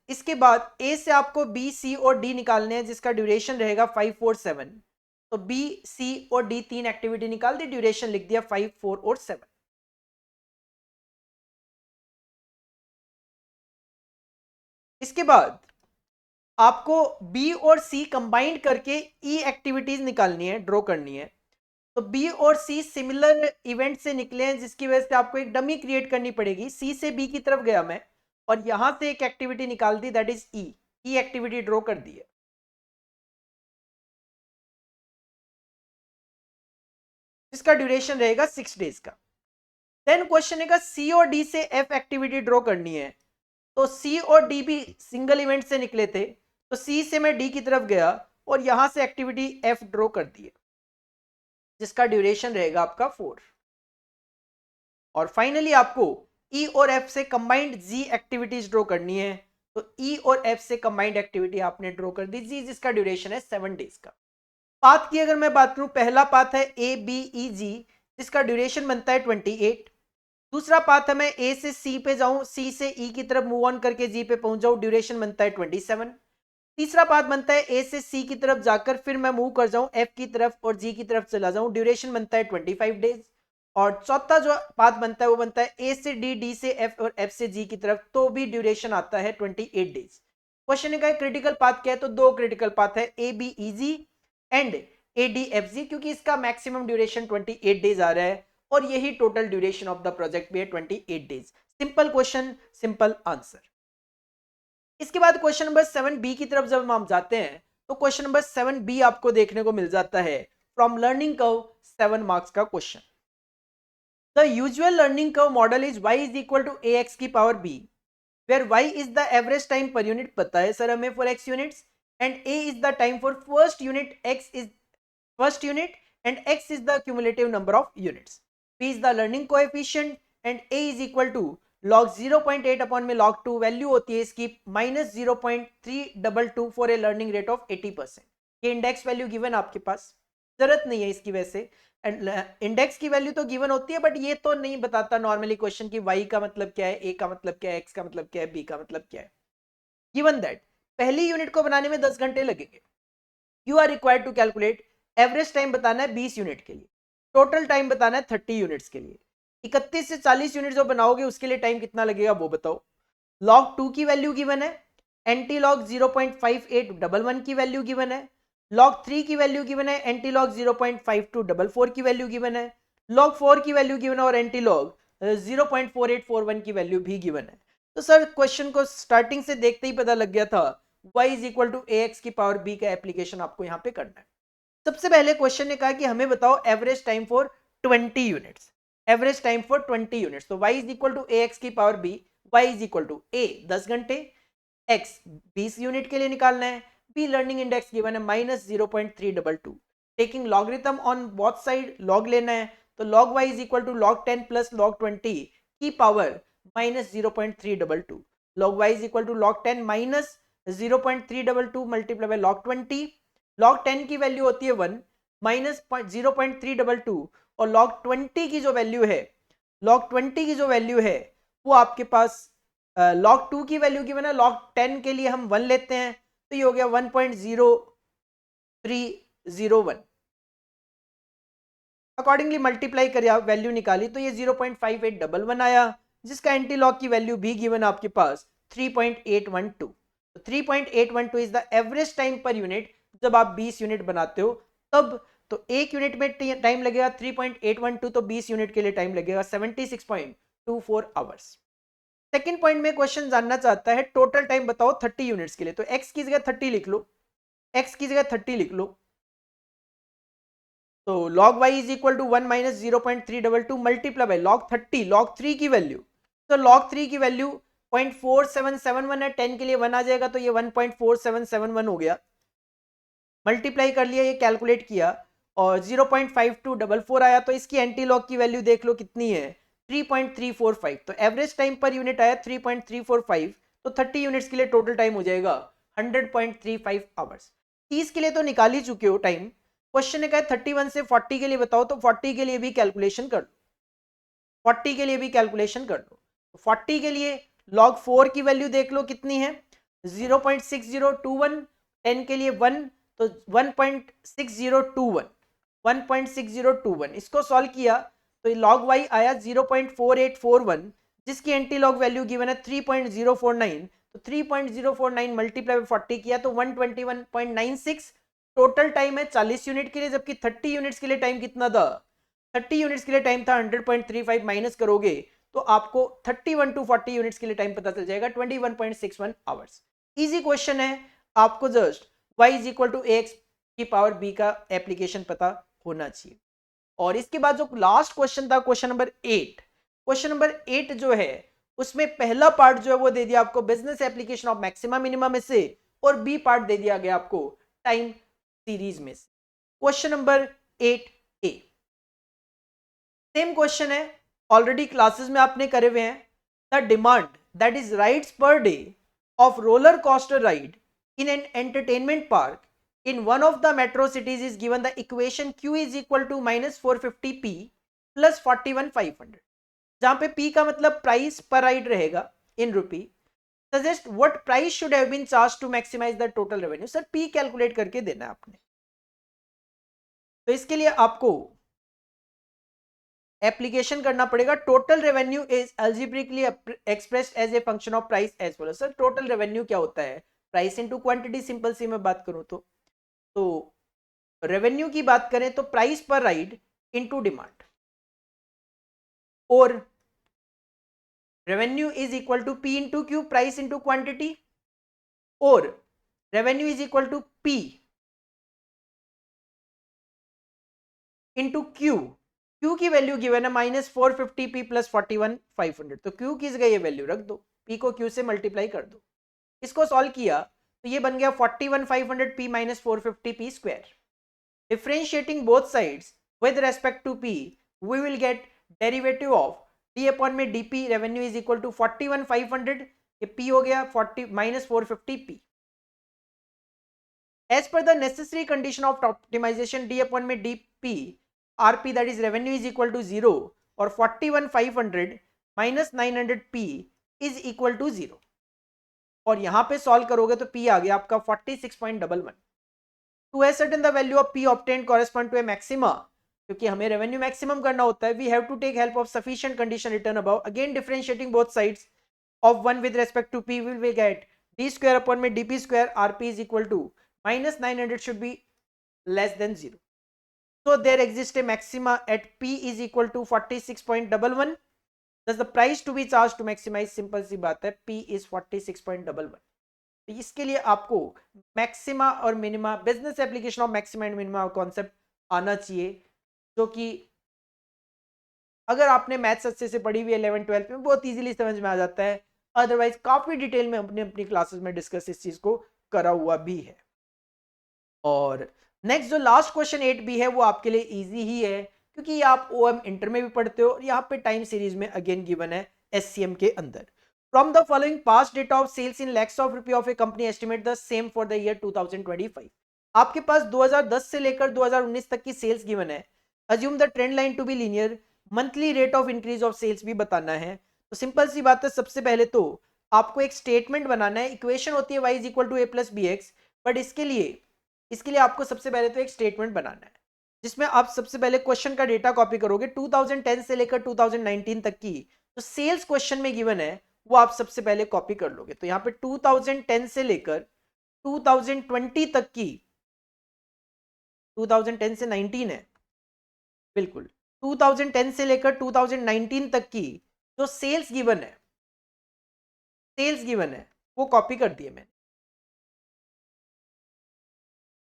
इसके बाद ए से आपको बी सी और डी निकालने हैं, जिसका ड्यूरेशन रहेगा 5 4 7। तो बी सी और डी 3 एक्टिविटी निकाल दी, ड्यूरेशन लिख दिया 5 4 और 7। इसके बाद आपको बी और सी कंबाइंड करके ई एक्टिविटीज निकालनी है, ड्रॉ करनी है। तो बी और सी सिमिलर इवेंट से निकले हैं, जिसकी वजह से आपको एक डमी क्रिएट करनी पड़ेगी। सी से बी की तरफ गया मैं और यहां से एक एक्टिविटी निकाल दी, that is E. E activity draw कर दी है। इसका ड्यूरेशन रहेगा 6 डेज का। देन क्वेश्चन है सी और डी से एफ एक्टिविटी ड्रॉ करनी है। तो सी और डी भी सिंगल इवेंट से निकले थे, तो सी से मैं डी की तरफ गया और यहां से एक्टिविटी एफ ड्रॉ कर दी है, जिसका ड्यूरेशन रहेगा आपका 4। और फाइनली आपको ई और एफ से कंबाइंड जी एक्टिविटीज ड्रॉ करनी है। तो ई और एफ से कंबाइंड एक्टिविटी आपने ड्रॉ कर दी जी, जिसका ड्यूरेशन है 7 डेज का। पाथ की अगर मैं बात करूं, पहला पाथ है ए बी ई जी, जिसका ड्यूरेशन बनता है 28। दूसरा पाथ है मैं ए से सी पे जाऊं, सी से ई की तरफ मूव ऑन करके जी पे पहुंच जाऊं, ड्यूरेशन बनता है 27। तीसरा पाथ बनता है ए से सी की तरफ जाकर फिर मैं मूव कर जाऊं एफ की तरफ और जी की तरफ चला जाऊं, ड्यूरेशन बनता है 25 डेज। और चौथा जो पाथ बनता है वो बनता है ए से डी, डी से एफ और एफ से जी की तरफ, तो भी ड्यूरेशन आता है 28 डेज। क्वेश्चन का क्रिटिकल पाथ क्या है, तो दो क्रिटिकल पाथ है, A B E G and A D F G, क्योंकि इसका मैक्सिमम ड्यूरेशन 28 डेज आ रहा है और यही total duration of the project भी है 28 days. Simple question, simple answer. इसके बाद क्वेश्चन नंबर 7 बी की तरफ जब हम जाते हैं तो क्वेश्चन नंबर 7 बी आपको देखने को मिल जाता है फ्रॉम लर्निंग कर्व, 7 मार्क्स का question. The usual learning curve model is y is equal to A x की power b, where y is the average time per unit, पता है सर हमें for x units, and a is the time for first unit, x is first unit and x is the cumulative number of units. p is the learning coefficient and a is equal to log 0.8 upon में log 2, value होती है इसकी -0.322 for a learning rate of 80%। ये index value given आपके पास, जरूरत नहीं है इसकी वैसे, इंडेक्स की वैल्यू तो गिवन होती है बट ये तो नहीं बताता नॉर्मली क्वेश्चन की y का मतलब क्या है, a का मतलब क्या है, x का मतलब क्या है, b का मतलब क्या है। गिवन दैट पहली यूनिट को बनाने में 10 घंटे लगेंगे। You are required to calculate average time बताना है 20 यूनिट के लिए, टोटल टाइम बताना है 30 यूनिट्स के लिए। 31 से 40 यूनिट जो बनाओगे उसके लिए टाइम कितना लगेगा वो बताओ। log 2 की वैल्यू गिवन है, एंटी लॉग 0.5811 की वैल्यू गिवन है, log 3 की वैल्यू गिवन है, एंटी लॉग 0.5244 की वैल्यू गिवन है, log 4 की वैल्यू गिवन है और एंटी लॉग 0.4841 की वैल्यू भी गिवन है। तो सर क्वेश्चन को स्टार्टिंग से देखते ही पता लग गया था y is equal to A x की पावर b का एप्लीकेशन आपको यहाँ पे करना है। सबसे पहले क्वेश्चन ने कहा कि हमें बताओ average time for 20 units, average time for 20 units. तो y is equal to A x की power b, y is equal to a 10 घंटे, x 20 यूनिट के लिए निकालना है, b लर्निंग इंडेक्स गिवन है -0.322, taking logarithm on both side, log लेना है। तो log y is equal to log 10 plus log 20 की power -0.322, log y is equal to log 10 minus 0.322 multiply by log 20। log 10 की वैल्यू होती है 1 minus 0.322 और log 20 की जो वैल्यू है, log 20 की जो वैल्यू है वो आपके पास log 2 की वैल्यू गिवन है, log 10 के लिए हम 1 लेते हैं तो ये हो गया 1.0301। अकॉर्डिंगली मल्टीप्लाई करिए, वैल्यू निकाली तो ये 0.5811 आया, जिसका एंटी लॉग की वैल्यू भी गिवन आपके पास 3.812। तो 3.812 is the average time per unit जब आप 20 यूनिट बनाते हो तब। तो एक यूनिट में टाइम लगेगा 3.812, तो 20 यूनिट के लिए टाइम लगेगा 76.24 आवर्स। सेकंड पॉइंट में क्वेश्चन जानना चाहता है टोटल टाइम बताओ 30 यूनिट्स के लिए। तो x की जगह 30 लिख लो, x की जगह 30 लिख लो। तो log y is equal to 1 minus 0.322 multiply by log 30, log 3 की वैल्यू, तो log 3 की वैल्यू 0.4771 है, 10 के लिए 1 आ जाएगा तो ये 1.4771 हो गया। मल्टीप्लाई कर लिया, ये कैलकुलेट किया और 0.5244 आया, तो इसकी एंटी लॉग की वैल्यू देख लो कितनी है 3.345। तो एवरेज टाइम पर यूनिट आया 3.345, तो 30 यूनिट्स के लिए टोटल टाइम हो जाएगा 100.35 आवर्स। 30 के लिए तो निकाल ही चुके हो टाइम, क्वेश्चन ने कहा 31 से 40 के लिए बताओ, तो 40 के लिए भी कैलकुलेशन कर लो, 40 के लिए भी कैलकुलेशन कर लो। 40 के लिए log 4 की वैल्यू देख लो कितनी है 0.6021, 10 के लिए 1 तो 1.6021, 1.6021 इसको सॉल्व किया तो log y आया 0.4841, जिसकी एंटी लॉग वैल्यू गिवन है 3.049, तो 3.049 मल्टीप्लाई बाय 40 किया तो 121.96 टोटल टाइम है 40 यूनिट के लिए, जबकि 30 यूनिट्स के लिए टाइम कितना था, 30 यूनिट्स के लिए टाइम था 100.35, माइनस करोगे तो आपको 31 टू 40 यूनिट्स के लिए टाइम पता चल जाएगा 21.61 आवर्स। इजी क्वेश्चन है, आपको just y is equal to ax की पावर b का एप्लीकेशन पता होना चाहिए। और इसके बाद जो लास्ट क्वेश्चन था क्वेश्चन नंबर 8, क्वेश्चन नंबर 8 जो है उसमें पहला पार्ट जो है वो दे दिया आपको business application of maxima minima में से, और बी पार्ट दे दिया गया आपको टाइम सीरीज में से। Question number 8A same question है, ऑलरेडी क्लासेस में आपने करे हुए हैं। The demand that is rides per day of roller coaster ride in an entertainment park in one of the metro cities is given the equation q is equal to minus 450p plus 41,500, जहां पे p का मतलब price per ride रहेगा in rupee. Suggest what price should have been charged to maximise the total revenue. Sir p calculate करके देना है आपने, तो इसके लिए आपको एप्लीकेशन करना पड़ेगा। Total revenue is algebraically expressed as a function of price as well. Sir total revenue क्या होता है, प्राइस इनटू क्वांटिटी। सिंपल सी मैं बात करूं तो रेवेन्यू की बात करें तो price per ride into demand, और revenue is equal to P into Q, price into quantity, और revenue is equal to P into Q. Q की वैल्यू गिवन है -450p प्लस 41,500, तो क्यू की जगह ये वैल्यू रख दो, p को q से मल्टीप्लाई कर दो। इसको सॉल्व किया तो ये बन गया 41,500p minus 450p square. Differentiating both sides with respect to p we will get derivative of d upon में dp revenue is equal to 41,500, ये p हो गया 40 minus 450p। As per the necessary condition of optimization d upon में dp rp that is revenue is equal to 0 और 41,500 minus 900p is equal to 0, और यहां पे solve करोगे तो p आ गया आपका 46.11। To ascertain the value of p obtained correspond to a maxima, क्योंकि हमें रेवेन्यू मैक्सिमम करना होता है, we have to take help of sufficient condition return above. Again differentiating both sides of 1 with respect to p will we get d square upon में dp square rp is equal to minus 900 should be less than 0। So there exists a maxima at p is equal to 46.11. Thus the price to be charged to maximize, simple सी बात है, p is 46.11। तो इसके लिए आपको maxima और minima, business application of maxima and minima concept आना चाहिए, जो कि अगर आपने मैथ्स अच्छे से पढ़ी हुई है 11-12 में बहुत इजीली समझ में आ जाता है। अदरवाइज काफी डिटेल में अपनी अपनी क्लासेस में डिस्कस इस चीज को करा हुआ भी है। और नेक्स्ट जो लास्ट क्वेश्चन 8B है वो आपके लिए इजी ही है, क्योंकि ये आप OM इंटर में भी पढ़ते हो, और यहाँ पे टाइम सीरीज में अगेन गिवन है SCM के अंदर। From the following past data of sales in lakhs of rupaye of a company estimate the same for the year 2025। आपके पास 2010 से लेकर 2019 तक की सेल्स गिवन है। Assume the trend line to be linear, monthly rate of increase of sales भी बताना है। तो सिंपल सी बात है, सबसे पहले तो आपको एक स्टेटमेंट बनाना है। इक्वेशन होती है y is equal to a plus b x, but इसके लिए आपको सबसे पहले तो एक स्टेटमेंट बनाना है, जिसमें आप सबसे पहले क्वेश्चन का डेटा कॉपी करोगे 2010 से लेकर 2019 तक की जो सेल्स क्वेश्चन में गिवन है वो आप सबसे पहले कॉपी कर लोगे। तो यहाँ पे 2010 से लेकर 2020 तक की, 2010 से 19 है बिल्कुल, 2010 से लेकर 2019 तक की जो सेल्स गिवन है वो कॉपी कर दिए मैंने।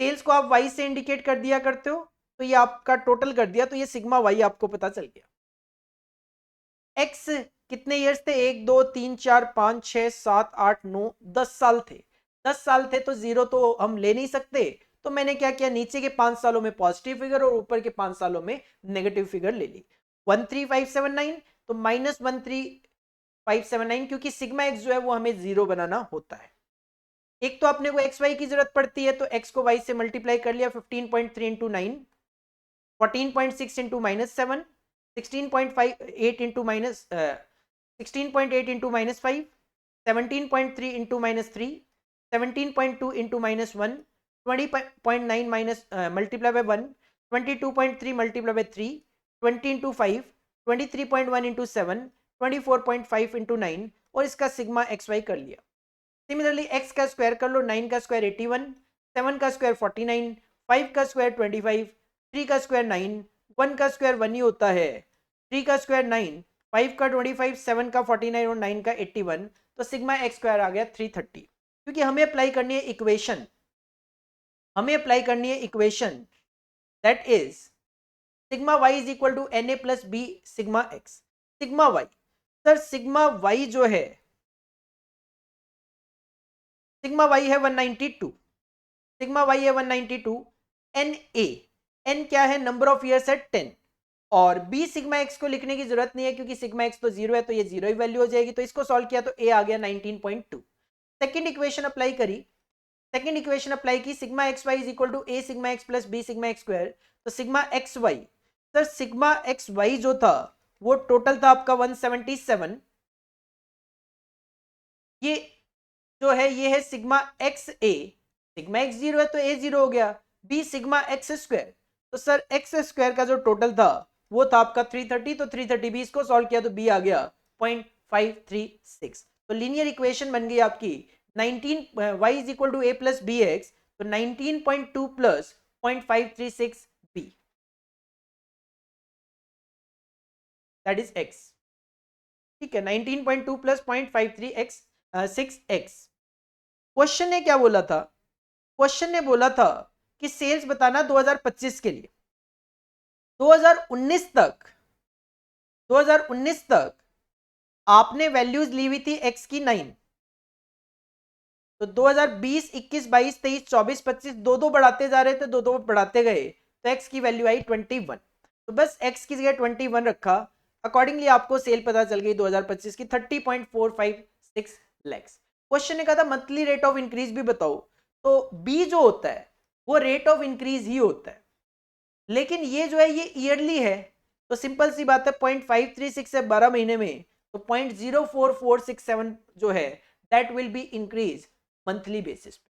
सेल्स को आप y से इंडिकेट कर दिया करते हो, तो ये आपका टोटल कर दिया, तो ये सिग्मा y आपको पता चल गया। x कितने इयर्स थे, 1 2 3 4 5 6 7 8 9 10 साल थे। 10 साल थे तो जीरो तो हम ले नहीं सकते, तो मैंने क्या किया, नीचे के 5 सालों में पॉजिटिव फिगर और ऊपर के 5 सालों में नेगेटिव फिगर ले ली। 13579 तो माइनस 13579, क्योंकि सिग्मा x जो है वो हमें जीरो बनाना होता है। एक तो अपने को एक्स वाई की जरूरत पड़ती है, तो एक्स को वाई से मल्टीप्लाई कर लिया, 15.3 into 9, 14.6 into minus 7, 16.8 into minus 16.8 into minus 5, 17.3 into minus 3, 17.2 into minus 1, 20.9 minus multiply by 1, 22.3 multiply by 3, 20 into 5, 23.1 into 7, 24.5 into 9, और इसका सिग्मा एक्स वाई कर लिया। सिमिलरली x का स्क्वायर कर लो, 9 का स्क्वायर 81, 7 का स्क्वायर 49, 5 का स्क्वायर 25, 3 का स्क्वायर 9, 1 का स्क्वायर 1 ही होता है, 3 का स्क्वायर 9, 5 का 25, 7 का 49 और 9 का 81, तो सिग्मा एक्स स्क्वायर आ गया 330। क्योंकि हमें अप्लाई करनी है equation, that is sigma y is equal to n a plus b sigma x. Sigma y, sir sigma y जो है, सिग्मा y है 192, सिग्मा y है 192, एन ए, एन क्या है, नंबर ऑफ ईयर्स है 10, और बी सिग्मा एक्स को लिखने की जरूरत नहीं है क्योंकि सिग्मा एक्स तो 0 है, तो ये 0 ही वैल्यू हो जाएगी, तो इसको सॉल्व किया तो ए आ गया 19.2। सेकेंड इक्वेशन अप्लाई करी, sigma x y is equal to a sigma x plus b sigma x square, तो sigma x y, sir sigma x y जो था वो टोटल था आपका 177, ये जो है ये है सिग्मा एक्स ए, सिग्मा एक्स 0 है तो ए 0 हो गया, बी सिग्मा एक्स स्क्वायर, तो सर एक्स स्क्वायर का जो टोटल था वो था आपका 330, तो 330 बी इसको सॉल्व किया तो बी आ गया 0.536, तो लीनियर इक्वेशन बन गई आपकी 19 y is equal to a plus b x, तो 19.2 plus 0.536 b, that is x, ठीक है, 19.2 प्लस 0.536x। क्वेश्चन ने क्या बोला था, क्वेश्चन ने बोला था कि सेल्स बताना 2025 के लिए, 2019 तक आपने वैल्यूज ली हुई थी x की 9, तो 2020, 21, 22, 23, 24, 25 दो बढ़ाते जा रहे थे, दो बढ़ाते गए, तो x की वैल्यू आई 21, तो बस x की जगह 21 रखा, अकॉर्डिंगली आपको सेल पता चल गई 2025 की 30.456 लैक्स। क्वेश्चन ने कहा था मंथली रेट ऑफ इंक्रीज भी बताओ, तो b जो होता है वो रेट ऑफ इंक्रीज ही होता है, लेकिन ये जो है ये ईयरली है, तो सिंपल सी बात है 0.536 है 12 महीने में, तो 0.04467 जो है that will be increase monthly basis पे।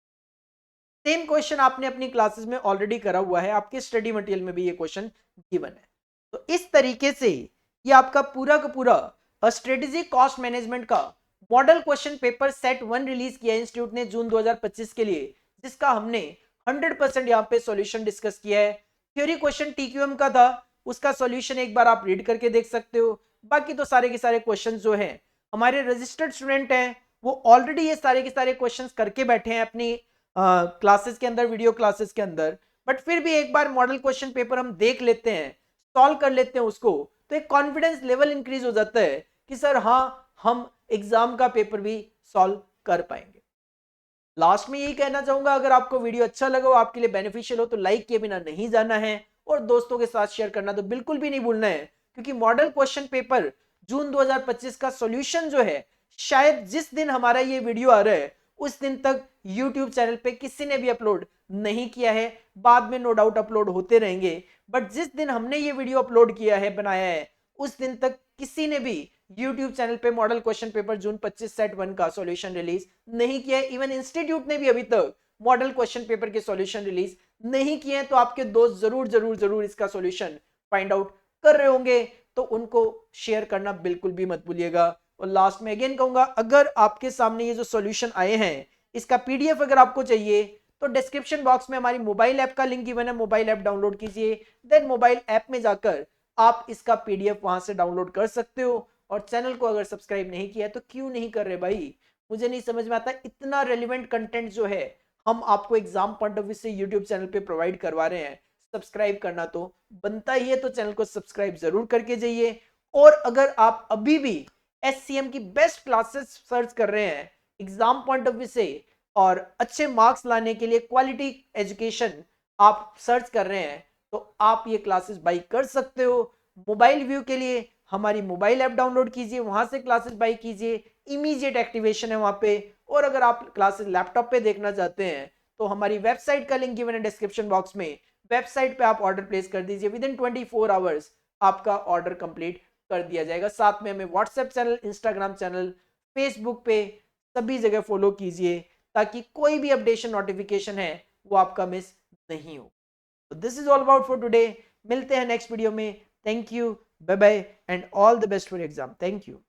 सेम क्वेश्चन आपने अपनी क्लासेस में ऑलरेडी करा हुआ है, आपके स्टडी मटेरियल में भी ये क्वेश्चन गिवन है। तो इस तरीके से ये आपका पूरा का पूरा स्ट्रेटेजिक कॉस्ट मैनेजमेंट का model question paper set 1 release किया इंस्टीट्यूट ने जून 2025 के लिए, जिसका हमने 100% यहाँ पे सॉल्यूशन डिस्कस किया है। थ्योरी क्वेश्चन टीक्यूएम का था, उसका सॉल्यूशन एक बार आप रीड करके देख सकते हो, बाकी तो सारे के सारे क्वेश्चन जो हैं हमारे रजिस्टर्ड स्टूडेंट हैं वो ऑलरेडी ये सारे के सारे क्वेश्चंस करके बैठे हैं अपनी क्लासेस के अंदर, वीडियो क्लासेस के अंदर, बट फिर भी एक बार मॉडल क्वेश्चन पेपर हम देख लेते हैं, सॉल्व कर लेते हैं उसको, तो एक कॉन्फिडेंस लेवल इंक्रीज हो जाता है कि सर हाँ हम एग्जाम का पेपर भी सॉल्व कर पाएंगे। लास्ट में यही कहना चाहूंगा, अगर आपको वीडियो अच्छा लगा हो, आपके लिए बेनिफिशियल हो, तो लाइक किए बिना नहीं जाना है और दोस्तों के साथ शेयर करना तो बिल्कुल भी नहीं भूलना है, क्योंकि मॉडल क्वेश्चन पेपर जून 2025 का सॉल्यूशन जो है शायद जिस दिन हमारा ये वीडियो आ रहा है उस दिन तक यूट्यूब चैनल पे किसी ने भी अपलोड नहीं किया है, बाद में नो डाउट अपलोड होते रहेंगे, बट जिस दिन हमने ये वीडियो अपलोड किया है, बनाया है, उस दिन तक किसी ने भी YouTube चैनल पे मॉडल क्वेश्चन पेपर जून 25 सेट 1 का सॉल्यूशन रिलीज नहीं किया है। इवन इंस्टीट्यूट ने भी अभी तक मॉडल क्वेश्चन पेपर के सॉल्यूशन रिलीज नहीं किए हैं, तो आपके दोस्त जरूर जरूर जरूर इसका सॉल्यूशन फाइंड आउट कर रहे होंगे, तो उनको शेयर करना बिल्कुल भी मत भूलिएगा। और लास्ट में अगेन कहूंगा, अगर आपके सामने ये जो सॉल्यूशन आए हैं इसका पीडीएफ अगर आपको चाहिए तो डिस्क्रिप्शन बॉक्स में हमारी मोबाइल ऐप का लिंक गिवन है, मोबाइल ऐप डाउनलोड कीजिए, देन मोबाइल ऐप में जाकर आप इसका पीडीएफ वहां से डाउनलोड कर सकते हो। और चैनल को अगर सब्सक्राइब नहीं किया है तो क्यों नहीं कर रहे भाई, मुझे नहीं समझ में आता, इतना रेलिवेंट कंटेंट जो है हम आपको एग्जाम पॉइंट ऑफ व्यू से यूट्यूब चैनल पे प्रोवाइड करवा रहे हैं, सब्सक्राइब करना तो बनता ही है, तो चैनल को सब्सक्राइब जरूर करके जाइए। और अगर आप अभी भी SCM की बेस्ट क्लासेस सर्च कर रहे हैं एग्जाम पॉइंट ऑफ व्यू से और अच्छे मार्क्स लाने के लिए क्वालिटी एजुकेशन आप सर्च कर रहे हैं, तो आप ये क्लासेस बाई कर सकते हो। मोबाइल व्यू के लिए हमारी मोबाइल ऐप डाउनलोड कीजिए, वहां से क्लासेस बाई कीजिए, इमीडिएट एक्टिवेशन है वहां पे। और अगर आप क्लासेस लैपटॉप पे देखना चाहते हैं तो हमारी वेबसाइट का लिंक गिवन है डिस्क्रिप्शन बॉक्स में, वेबसाइट पे आप ऑर्डर प्लेस कर दीजिए, विद इन 24 आवर्स आपका ऑर्डर कंप्लीट कर दिया जाएगा। साथ में हमें WhatsApp channel, Instagram channel, Facebook पे सभी जगह फॉलो कीजिए ताकि कोई भी अपडेशन नोटिफिकेशन है वो आपका मिस नहीं हो। तो this is all about for today, मिलते हैं नेक्स्ट वीडियो में। Thank you, bye bye and all the best for exam. Thank you.